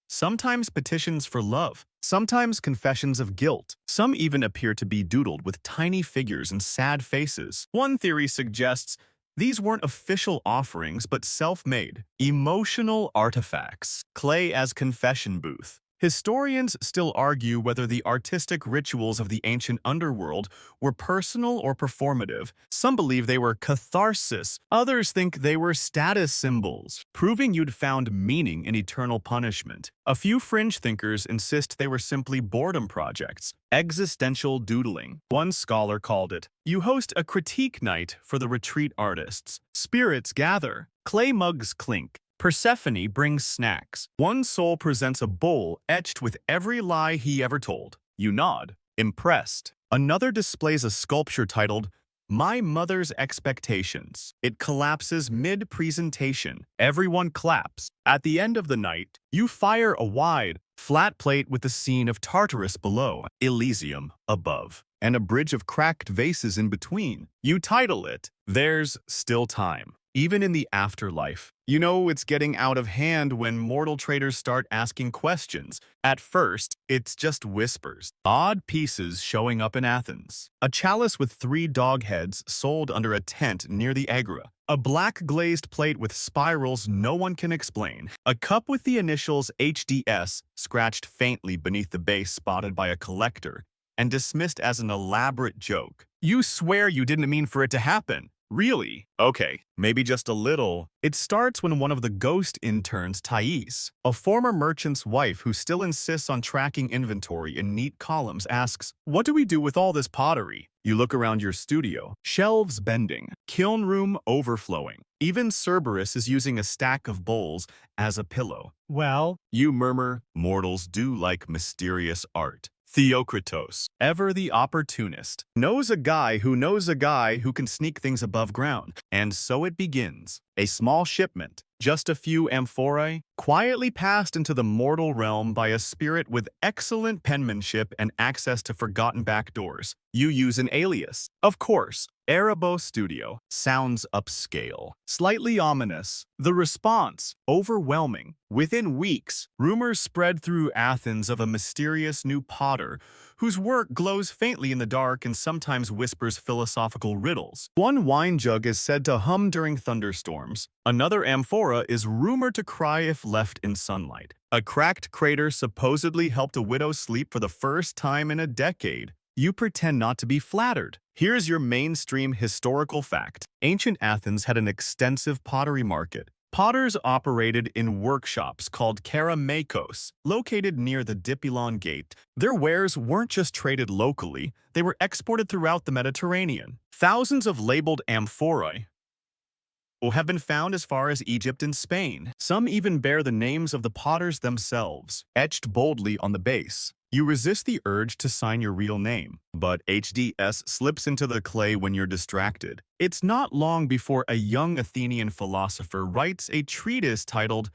Sometimes petitions for love, sometimes confessions of guilt. Some even appear to be doodled with tiny figures and sad faces. One theory suggests these weren't official offerings but self-made, emotional artifacts. Clay as confession booth. Historians still argue whether the artistic rituals of the ancient underworld were personal or performative. Some believe they were catharsis. Others think they were status symbols, proving you'd found meaning in eternal punishment. A few fringe thinkers insist they were simply boredom projects, existential doodling. One scholar called it, "You host a critique night for the retreat artists. Spirits gather. Clay mugs clink. Persephone brings snacks. One soul presents a bowl etched with every lie he ever told. You nod, impressed. Another displays a sculpture titled, My Mother's Expectations. It collapses mid-presentation. Everyone claps. At the end of the night, you fire a wide, flat plate with the scene of Tartarus below, Elysium above, and a bridge of cracked vases in between. You title it, There's Still Time. Even in the afterlife, you know it's getting out of hand when mortal traders start asking questions. At first, it's just whispers. Odd pieces showing up in Athens. A chalice with 3 dog heads sold under a tent near the Agra. A black glazed plate with spirals no one can explain. A cup with the initials HDS scratched faintly beneath the base spotted by a collector and dismissed as an elaborate joke. You swear you didn't mean for it to happen. Really? Okay, maybe just a little. It starts when one of the ghost interns, Thais, a former merchant's wife who still insists on tracking inventory in neat columns, asks, "What do we do with all this pottery?" You look around your studio, shelves bending, kiln room overflowing. Even Cerberus is using a stack of bowls as a pillow. Well, you murmur, mortals do like mysterious art. Theocritos, ever the opportunist, knows a guy who can sneak things above ground. And so it begins. A small shipment, Just a few amphorae, quietly passed into the mortal realm by a spirit with excellent penmanship and access to forgotten backdoors. You use an alias. Of course, Erebos Studio sounds upscale, slightly ominous. The response, overwhelming. Within weeks, rumors spread through Athens of a mysterious new potter whose work glows faintly in the dark and sometimes whispers philosophical riddles. One wine jug is said to hum during thunderstorms. Another amphora is rumored to cry if left in sunlight. A cracked crater supposedly helped a widow sleep for the first time in a decade. You pretend not to be flattered. Here's your mainstream historical fact. Ancient Athens had an extensive pottery market. Potters operated in workshops called kerameikos, located near the Dipylon Gate. Their wares weren't just traded locally, they were exported throughout the Mediterranean. Thousands of labeled amphorae have been found as far as Egypt and Spain. Some even bear the names of the potters themselves, etched boldly on the base. You resist the urge to sign your real name, but HDS slips into the clay when you're distracted. It's not long before a young Athenian philosopher writes a treatise titled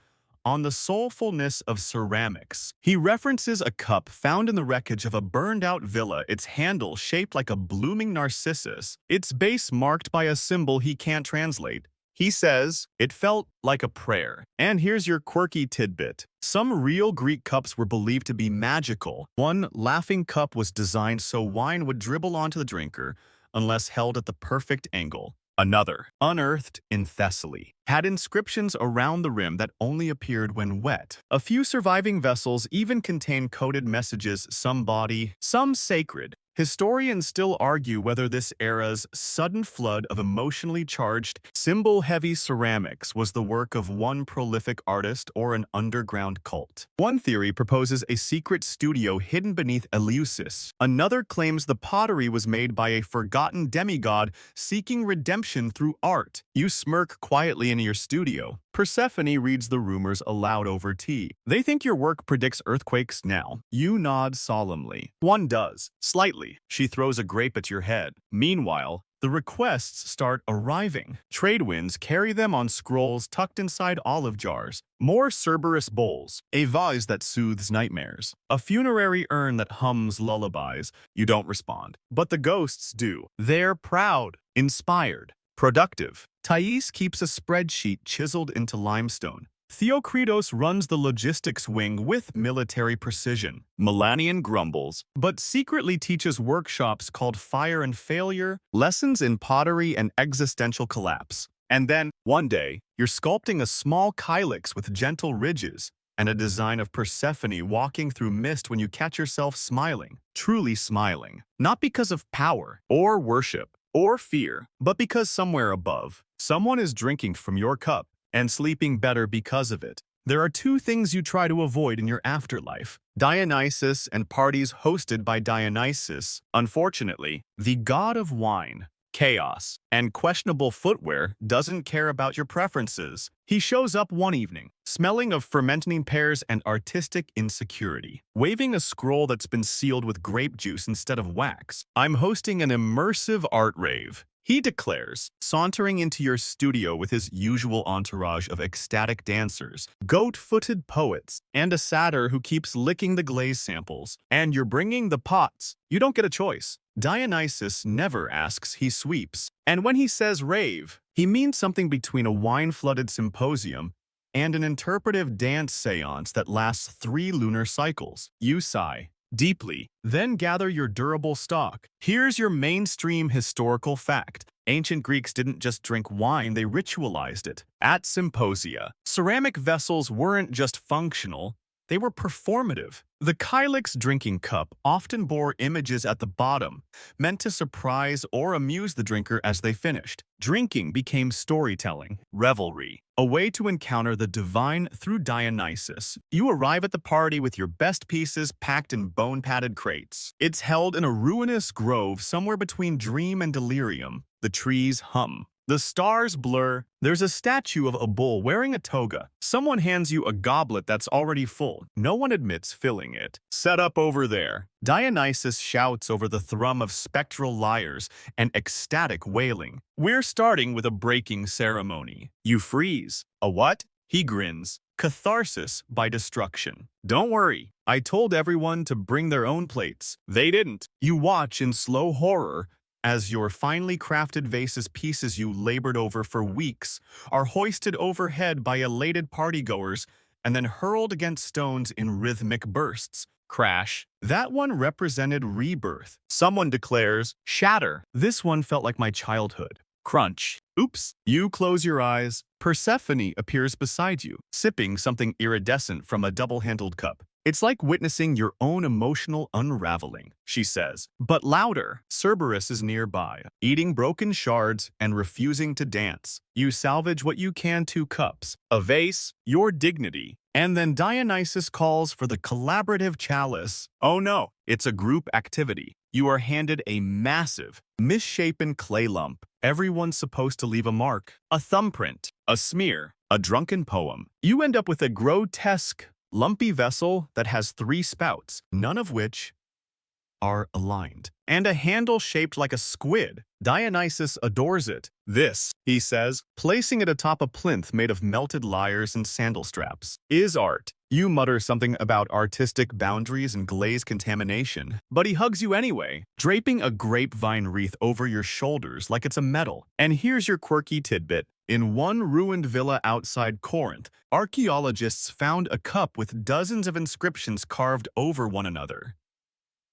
On the Soulfulness of Ceramics. He references a cup found in the wreckage of a burned-out villa, its handle shaped like a blooming narcissus, its base marked by a symbol he can't translate. He says, it felt like a prayer. And here's your quirky tidbit. Some real Greek cups were believed to be magical. One laughing cup was designed so wine would dribble onto the drinker unless held at the perfect angle. Another, unearthed in Thessaly, had inscriptions around the rim that only appeared when wet. A few surviving vessels even contain coded messages, some bawdy, some sacred. Historians still argue whether this era's sudden flood of emotionally charged, symbol-heavy ceramics was the work of one prolific artist or an underground cult. One theory proposes a secret studio hidden beneath Eleusis. Another claims the pottery was made by a forgotten demigod seeking redemption through art. You smirk quietly in your studio. Persephone reads the rumors aloud over tea. They think your work predicts earthquakes now. You nod solemnly. One does, slightly. She throws a grape at your head. Meanwhile, the requests start arriving. Trade winds carry them on scrolls tucked inside olive jars. More Cerberus bowls. A vase that soothes nightmares. A funerary urn that hums lullabies. You don't respond. But the ghosts do. They're proud, inspired, productive. Thais keeps a spreadsheet chiseled into limestone. Theokritos runs the logistics wing with military precision. Melanian grumbles, but secretly teaches workshops called Fire and Failure, lessons in pottery and existential collapse. And then, one day, you're sculpting a small kylix with gentle ridges and a design of Persephone walking through mist when you catch yourself smiling, truly smiling. Not because of power or worship or fear, but because somewhere above, someone is drinking from your cup and sleeping better because of it. There are two things you try to avoid in your afterlife: Dionysus and parties hosted by Dionysus. Unfortunately, the god of wine, chaos, and questionable footwear doesn't care about your preferences. He shows up one evening, smelling of fermenting pears and artistic insecurity, waving a scroll that's been sealed with grape juice instead of wax. I'm hosting an immersive art rave, he declares, sauntering into your studio with his usual entourage of ecstatic dancers, goat-footed poets, and a satyr who keeps licking the glaze samples. And you're bringing the pots. You don't get a choice. Dionysus never asks, he sweeps. And when he says rave, he means something between a wine-flooded symposium and an interpretive dance seance that lasts 3 lunar cycles. You sigh deeply, then gather your durable stock. Here's your mainstream historical fact. Ancient Greeks didn't just drink wine, they ritualized it. At symposia, ceramic vessels weren't just functional, they were performative. The kylix drinking cup often bore images at the bottom, meant to surprise or amuse the drinker as they finished. Drinking became storytelling, revelry, a way to encounter the divine through Dionysus. You arrive at the party with your best pieces packed in bone-padded crates. It's held in a ruinous grove somewhere between dream and delirium. The trees hum. The stars blur. There's a statue of a bull wearing a toga. Someone hands you a goblet that's already full. No one admits filling it. Set up over there. Dionysus shouts over the thrum of spectral lyres and ecstatic wailing. We're starting with a breaking ceremony. You freeze. A what? He grins. Catharsis by destruction. Don't worry, I told everyone to bring their own plates. They didn't. You watch in slow horror as your finely crafted vase's pieces you labored over for weeks are hoisted overhead by elated partygoers and then hurled against stones in rhythmic bursts. Crash. That one represented rebirth. Someone declares, shatter. This one felt like my childhood. Crunch. Oops. You close your eyes. Persephone appears beside you, sipping something iridescent from a double-handled cup. It's like witnessing your own emotional unraveling, she says. But louder, Cerberus is nearby, eating broken shards and refusing to dance. You salvage what you can, 2 cups, a vase, your dignity, and then Dionysus calls for the collaborative chalice. Oh no, it's a group activity. You are handed a massive, misshapen clay lump. Everyone's supposed to leave a mark, a thumbprint, a smear, a drunken poem. You end up with a grotesque, lumpy vessel that has 3 spouts, none of which are aligned, and a handle shaped like a squid. Dionysus adores it. This, he says, placing it atop a plinth made of melted lyres and sandal straps, is art. You mutter something about artistic boundaries and glaze contamination, but he hugs you anyway, draping a grapevine wreath over your shoulders like it's a medal. And here's your quirky tidbit. In one ruined villa outside Corinth, archaeologists found a cup with dozens of inscriptions carved over one another.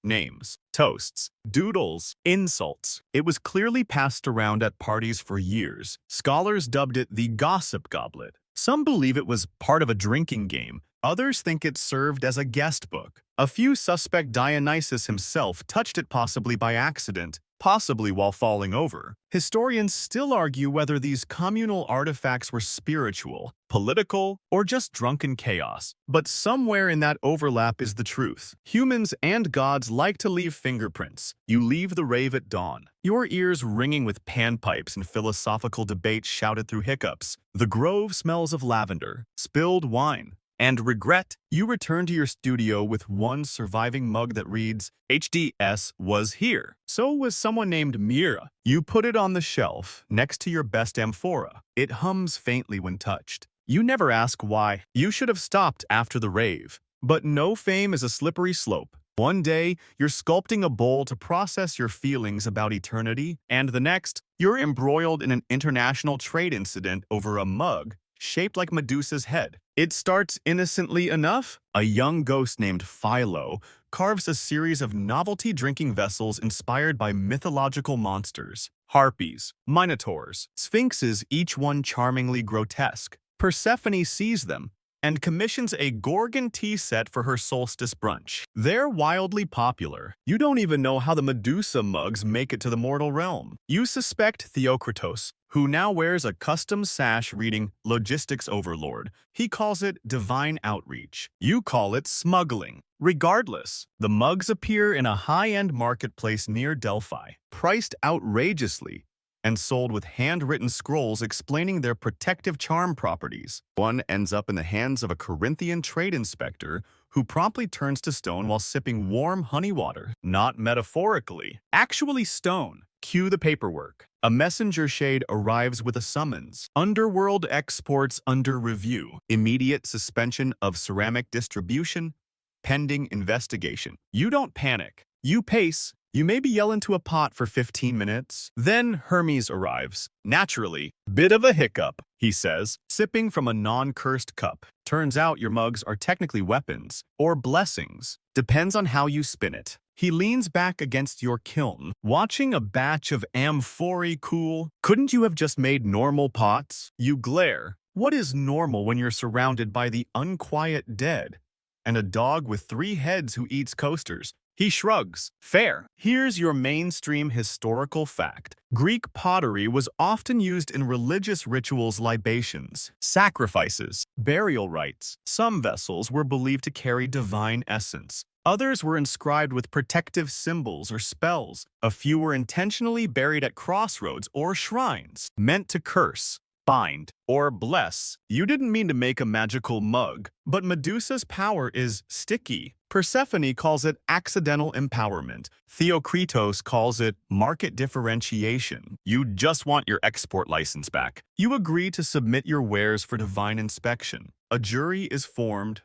Names, toasts, doodles, insults. It was clearly passed around at parties for years. Scholars dubbed it the gossip goblet. Some believe it was part of a drinking game. Others think it served as a guest book. A few suspect Dionysus himself touched it possibly by accident, possibly while falling over. Historians still argue whether these communal artifacts were spiritual, political, or just drunken chaos. But somewhere in that overlap is the truth. Humans and gods like to leave fingerprints. You leave the rave at dawn, your ears ringing with panpipes and philosophical debates shouted through hiccups. The grove smells of lavender, spilled wine, and regret. You return to your studio with one surviving mug that reads, HDS was here. So was someone named Mira. You put it on the shelf, next to your best amphora. It hums faintly when touched. You never ask why. You should have stopped after the rave. But no fame is a slippery slope. One day, you're sculpting a bowl to process your feelings about eternity, and the next, you're embroiled in an international trade incident over a mug shaped like Medusa's head. It starts innocently enough. A young ghost named Philo carves a series of novelty drinking vessels inspired by mythological monsters. Harpies, minotaurs, sphinxes, each one charmingly grotesque. Persephone sees them and commissions a Gorgon tea set for her solstice brunch. They're wildly popular. You don't even know how the Medusa mugs make it to the mortal realm. You suspect Theocritos, who now wears a custom sash reading Logistics Overlord. He calls it divine outreach. You call it smuggling. Regardless, the mugs appear in a high-end marketplace near Delphi, priced outrageously, and sold with handwritten scrolls explaining their protective charm properties. One ends up in the hands of a Corinthian trade inspector who promptly turns to stone while sipping warm honey water. Not metaphorically, actually stone. Cue the paperwork. A messenger shade arrives with a summons. Underworld exports under review. Immediate suspension of ceramic distribution. Pending investigation. You don't panic. You pace. You maybe yell into a pot for 15 minutes. Then Hermes arrives. Naturally, bit of a hiccup, he says, sipping from a non-cursed cup. Turns out your mugs are technically weapons, or blessings. Depends on how you spin it. He leans back against your kiln, watching a batch of amphorae cool. Couldn't you have just made normal pots? You glare. What is normal when you're surrounded by the unquiet dead? And a dog with 3 heads who eats coasters? He shrugs. Fair. Here's your mainstream historical fact. Greek pottery was often used in religious rituals, libations, sacrifices, burial rites. Some vessels were believed to carry divine essence. Others were inscribed with protective symbols or spells. A few were intentionally buried at crossroads or shrines, meant to curse. bind, or bless. You didn't mean to make a magical mug, but Medusa's power is sticky. Persephone calls it accidental empowerment. Theokritos calls it market differentiation. You just want your export license back. You agree to submit your wares for divine inspection. A jury is formed.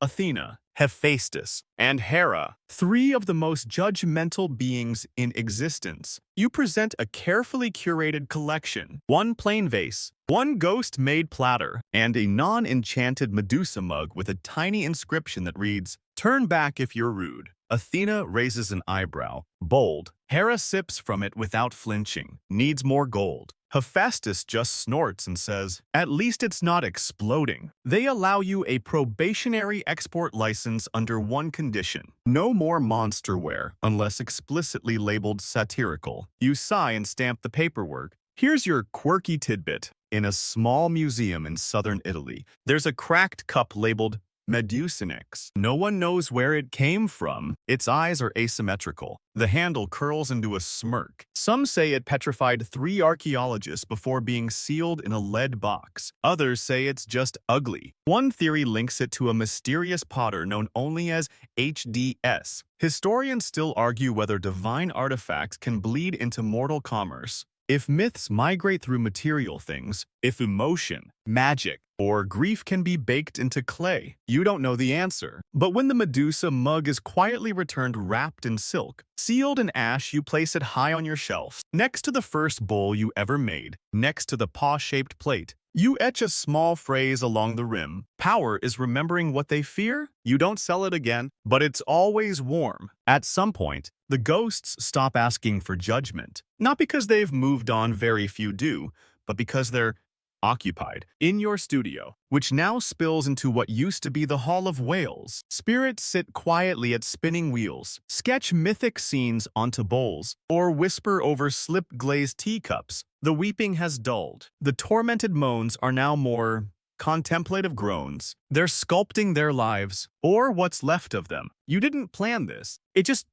Athena, Hephaestus, and Hera, three of the most judgmental beings in existence. You present a carefully curated collection, one plain vase, one ghost-made platter, and a non-enchanted Medusa mug with a tiny inscription that reads, "Turn back if you're rude." Athena raises an eyebrow. Bold. Hera sips from it without flinching. Needs more gold. Hephaestus just snorts and says, "At least it's not exploding." They allow you a probationary export license under one condition. No more monsterware, unless explicitly labeled satirical. You sigh and stamp the paperwork. Here's your quirky tidbit. In a small museum in southern Italy, there's a cracked cup labeled Medusinix. No one knows where it came from. Its eyes are asymmetrical. The handle curls into a smirk. Some say it petrified 3 archaeologists before being sealed in a lead box. Others say it's just ugly. One theory links it to a mysterious potter known only as HDS. Historians still argue whether divine artifacts can bleed into mortal commerce. If myths migrate through material things, if emotion, magic, or grief can be baked into clay, you don't know the answer. But when the Medusa mug is quietly returned wrapped in silk, sealed in ash, you place it high on your shelf, next to the first bowl you ever made, next to the paw-shaped plate. You etch a small phrase along the rim. Power is remembering what they fear. You don't sell it again, but it's always warm. At some point, the ghosts stop asking for judgment. Not because they've moved on, very few do, but because they're occupied. In your studio, which now spills into what used to be the Hall of Whales, spirits sit quietly at spinning wheels, sketch mythic scenes onto bowls, or whisper over slip-glazed teacups. The weeping has dulled. The tormented moans are now more contemplative groans. They're sculpting their lives, or what's left of them. You didn't plan this. It just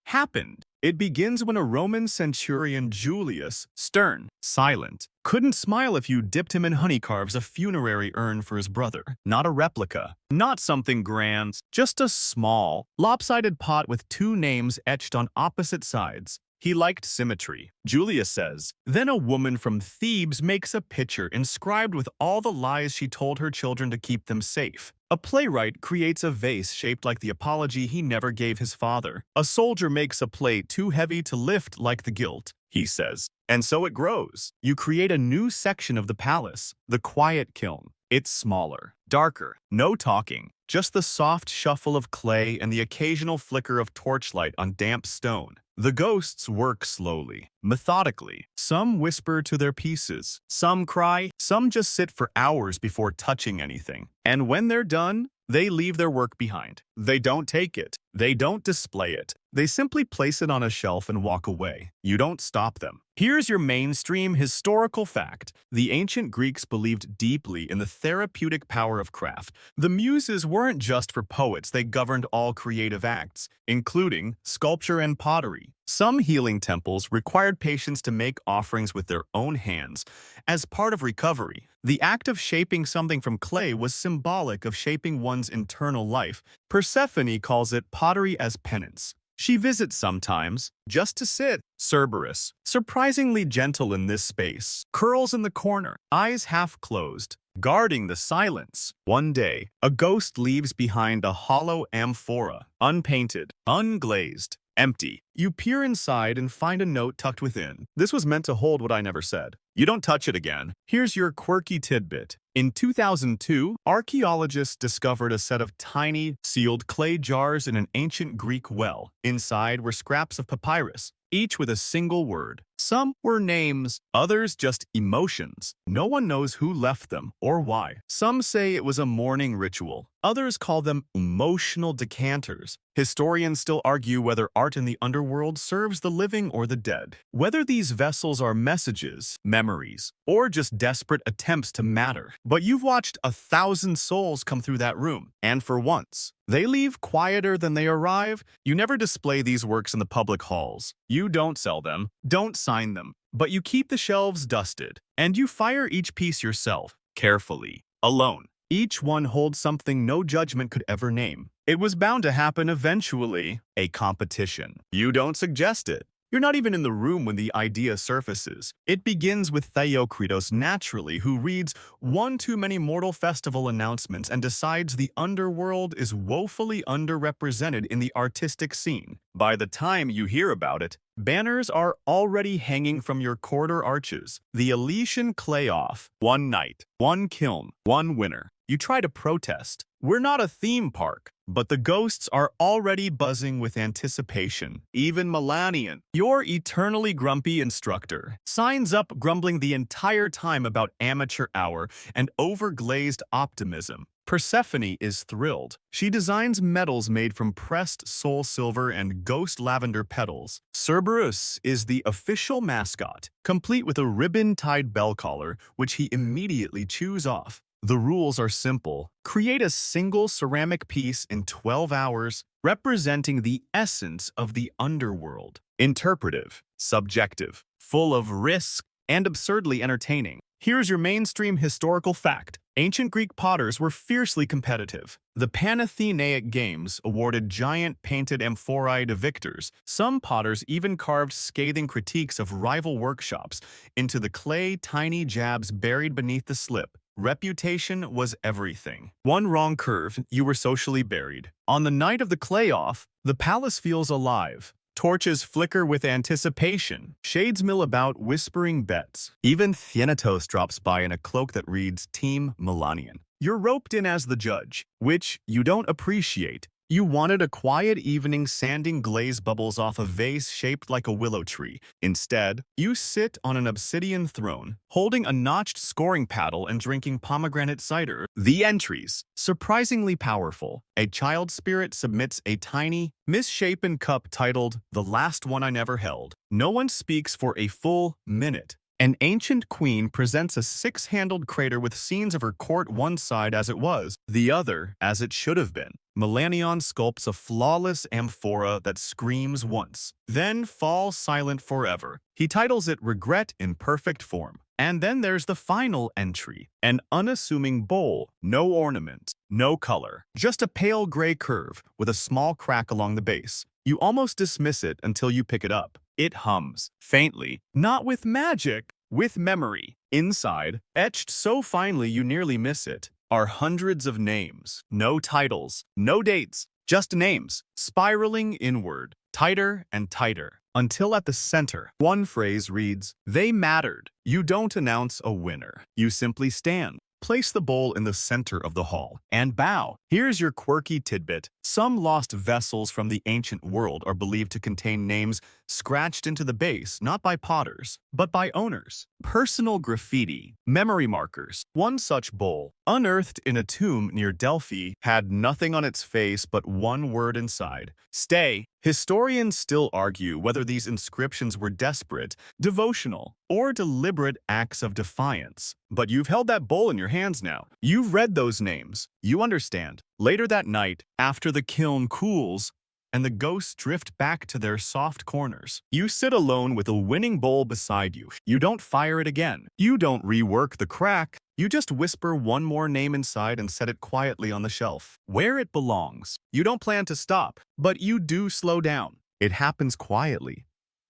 happened. It begins when a Roman centurion, Julius, stern, silent, couldn't smile if you dipped him in honey, carves a funerary urn for his brother. Not a replica, not something grand, just a small, lopsided pot with 2 names etched on opposite sides. He liked symmetry, Julius says. Then a woman from Thebes makes a picture inscribed with all the lies she told her children to keep them safe. A playwright creates a vase shaped like the apology he never gave his father. A soldier makes a plate too heavy to lift like the guilt, he says. And so it grows. You create a new section of the palace, the quiet kiln. It's smaller, darker, no talking, just the soft shuffle of clay and the occasional flicker of torchlight on damp stone. The ghosts work slowly, methodically. Some whisper to their pieces, some cry, some just sit for hours before touching anything. And when they're done, they leave their work behind. They don't take it. They don't display it. They simply place it on a shelf and walk away. You don't stop them. Here's your mainstream historical fact. The ancient Greeks believed deeply in the therapeutic power of craft. The muses weren't just for poets, they governed all creative acts, including sculpture and pottery. Some healing temples required patients to make offerings with their own hands. As part of recovery, the act of shaping something from clay was symbolic of shaping one's internal life. Persephone calls it pottery as penance. She visits sometimes, just to sit. Cerberus, surprisingly gentle in this space, curls in the corner, eyes half closed, guarding the silence. One day, a ghost leaves behind a hollow amphora, unpainted, unglazed, empty. You peer inside and find a note tucked within. This was meant to hold what I never said. You don't touch it again. Here's your quirky tidbit. In 2002, archaeologists discovered a set of tiny, sealed clay jars in an ancient Greek well. Inside were scraps of papyrus, each with a single word. Some were names, others just emotions. No one knows who left them or why. Some say it was a mourning ritual. Others call them emotional decanters. Historians still argue whether art in the underworld serves the living or the dead. Whether these vessels are messages, memories, or just desperate attempts to matter. But you've watched 1,000 souls come through that room, and for once, they leave quieter than they arrive. You never display these works in the public halls. You don't sell them, don't sign assign them, but you keep the shelves dusted, and you fire each piece yourself, carefully, alone. Each one holds something no judgment could ever name. It was bound to happen eventually, a competition. You don't suggest it. You're not even in the room when the idea surfaces. It begins with Theocritus naturally, who reads one too many mortal festival announcements and decides the underworld is woefully underrepresented in the artistic scene. By the time you hear about it, banners are already hanging from your corridor arches. The Elysian clay-off. One night, one kiln, one winner. You try to protest. We're not a theme park. But the ghosts are already buzzing with anticipation. Even Melanian, your eternally grumpy instructor, signs up grumbling the entire time about amateur hour and overglazed optimism. Persephone is thrilled. She designs medals made from pressed soul silver and ghost lavender petals. Cerberus is the official mascot, complete with a ribbon-tied bell collar, which he immediately chews off. The rules are simple. Create a single ceramic piece in 12 hours, representing the essence of the underworld. Interpretive, subjective, full of risk, and absurdly entertaining. Here's your mainstream historical fact. Ancient Greek potters were fiercely competitive. The Panathenaic Games awarded giant painted amphorae to victors. Some potters even carved scathing critiques of rival workshops into the clay, tiny jabs buried beneath the slip. Reputation was everything. One wrong curve, you were socially buried. On the night of the clay-off, the palace feels alive. Torches flicker with anticipation. Shades mill about, whispering bets. Even Thanatos drops by in a cloak that reads Team Melanian. You're roped in as the judge, which you don't appreciate. You wanted a quiet evening sanding glaze bubbles off a vase shaped like a willow tree. Instead, you sit on an obsidian throne, holding a notched scoring paddle and drinking pomegranate cider. The entries. Surprisingly powerful. A child spirit submits a tiny, misshapen cup titled, The Last One I Never Held. No one speaks for a full minute. An ancient queen presents a six-handled crater with scenes of her court one side as it was, the other as it should have been. Melanion sculpts a flawless amphora that screams once, then falls silent forever. He titles it Regret in Perfect Form. And then there's the final entry, an unassuming bowl, no ornament, no color, just a pale gray curve with a small crack along the base. You almost dismiss it until you pick it up. It hums, faintly, not with magic, with memory. Inside, etched so finely you nearly miss it, are hundreds of names. No titles, no dates, just names, spiraling inward, tighter and tighter. Until at the center, one phrase reads, They mattered. You don't announce a winner. You simply stand. Place the bowl in the center of the hall and bow. Here's your quirky tidbit. Some lost vessels from the ancient world are believed to contain names scratched into the base, not by potters, but by owners. Personal graffiti, memory markers. One such bowl, unearthed in a tomb near Delphi, had nothing on its face but one word inside. Stay. Historians still argue whether these inscriptions were desperate, devotional, or deliberate acts of defiance. But you've held that bowl in your hands now. You've read those names. You understand. Later that night, after the kiln cools, and the ghosts drift back to their soft corners, you sit alone with a winning bowl beside you. You don't fire it again. You don't rework the crack. You just whisper one more name inside and set it quietly on the shelf, where it belongs. You don't plan to stop, but you do slow down. It happens quietly,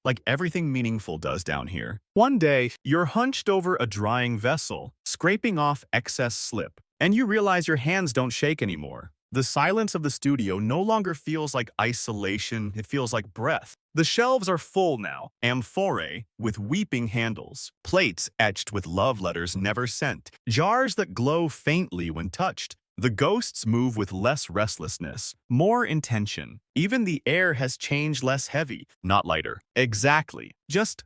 like everything meaningful does down here. One day, you're hunched over a drying vessel, scraping off excess slip, and you realize your hands don't shake anymore. The silence of the studio no longer feels like isolation, it feels like breath. The shelves are full now, amphorae with weeping handles, plates etched with love letters never sent, jars that glow faintly when touched. The ghosts move with less restlessness, more intention. Even the air has changed, less heavy, not lighter. Exactly, just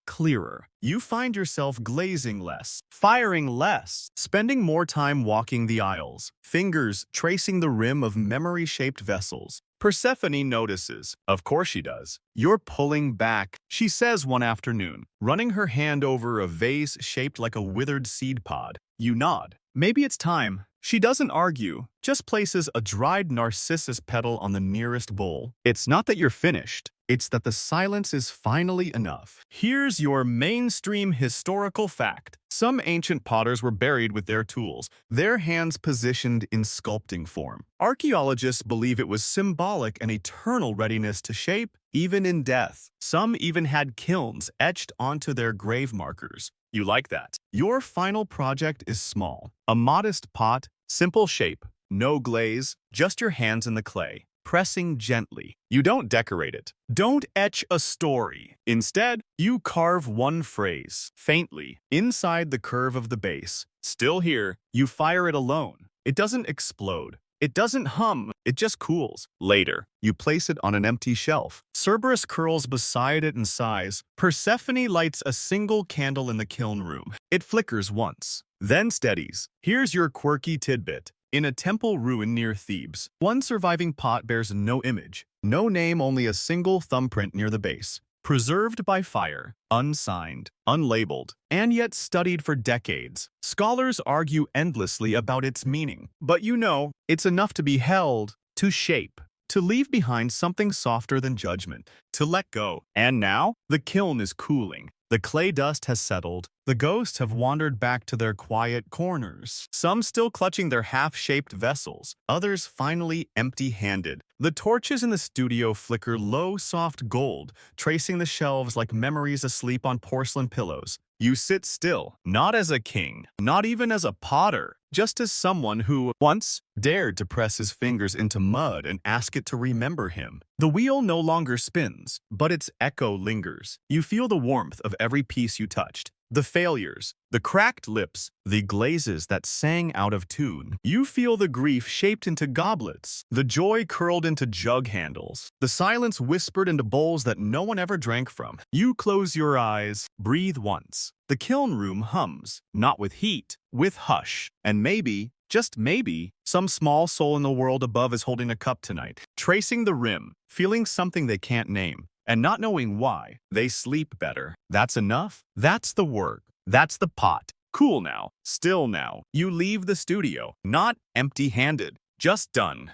clearer. You find yourself glazing less, firing less, spending more time walking the aisles, fingers tracing the rim of memory-shaped vessels. Persephone notices. Of course she does. You're pulling back, she says one afternoon, running her hand over a vase shaped like a withered seed pod. You nod. Maybe it's time. She doesn't argue, just places a dried narcissus petal on the nearest bowl. It's not that you're finished. It's that the silence is finally enough. Here's your mainstream historical fact. Some ancient potters were buried with their tools, their hands positioned in sculpting form. Archaeologists believe it was symbolic and eternal readiness to shape, even in death. Some even had kilns etched onto their grave markers. You like that? Your final project is small. A modest pot, simple shape, no glaze, just your hands in the clay, pressing gently. You don't decorate it. Don't etch a story. Instead, you carve one phrase, faintly, inside the curve of the base. Still here, you fire it alone. It doesn't explode. It doesn't hum, it just cools. Later, you place it on an empty shelf. Cerberus curls beside it and sighs. Persephone lights a single candle in the kiln room. It flickers once, then steadies. Here's your quirky tidbit. In a temple ruin near Thebes, one surviving pot bears no image, no name, only a single thumbprint near the base. Preserved by fire, unsigned, unlabeled, and yet studied for decades. Scholars argue endlessly about its meaning. But you know, it's enough to be held, to shape, to leave behind something softer than judgment, to let go. And now, the kiln is cooling. The clay dust has settled. The ghosts have wandered back to their quiet corners, some still clutching their half-shaped vessels, others finally empty-handed. The torches in the studio flicker low, soft gold, tracing the shelves like memories asleep on porcelain pillows. You sit still, not as a king, not even as a potter, just as someone who once dared to press his fingers into mud and ask it to remember him. The wheel no longer spins, but its echo lingers. You feel the warmth of every piece you touched. The failures, the cracked lips, the glazes that sang out of tune. You feel the grief shaped into goblets, the joy curled into jug handles, the silence whispered into bowls that no one ever drank from. You close your eyes, breathe once. The kiln room hums, not with heat, with hush. And maybe, just maybe, some small soul in the world above is holding a cup tonight, tracing the rim, feeling something they can't name. And not knowing why, they sleep better. That's enough. That's the work. That's the pot. Cool now. Still now. You leave the studio, not empty-handed, just done.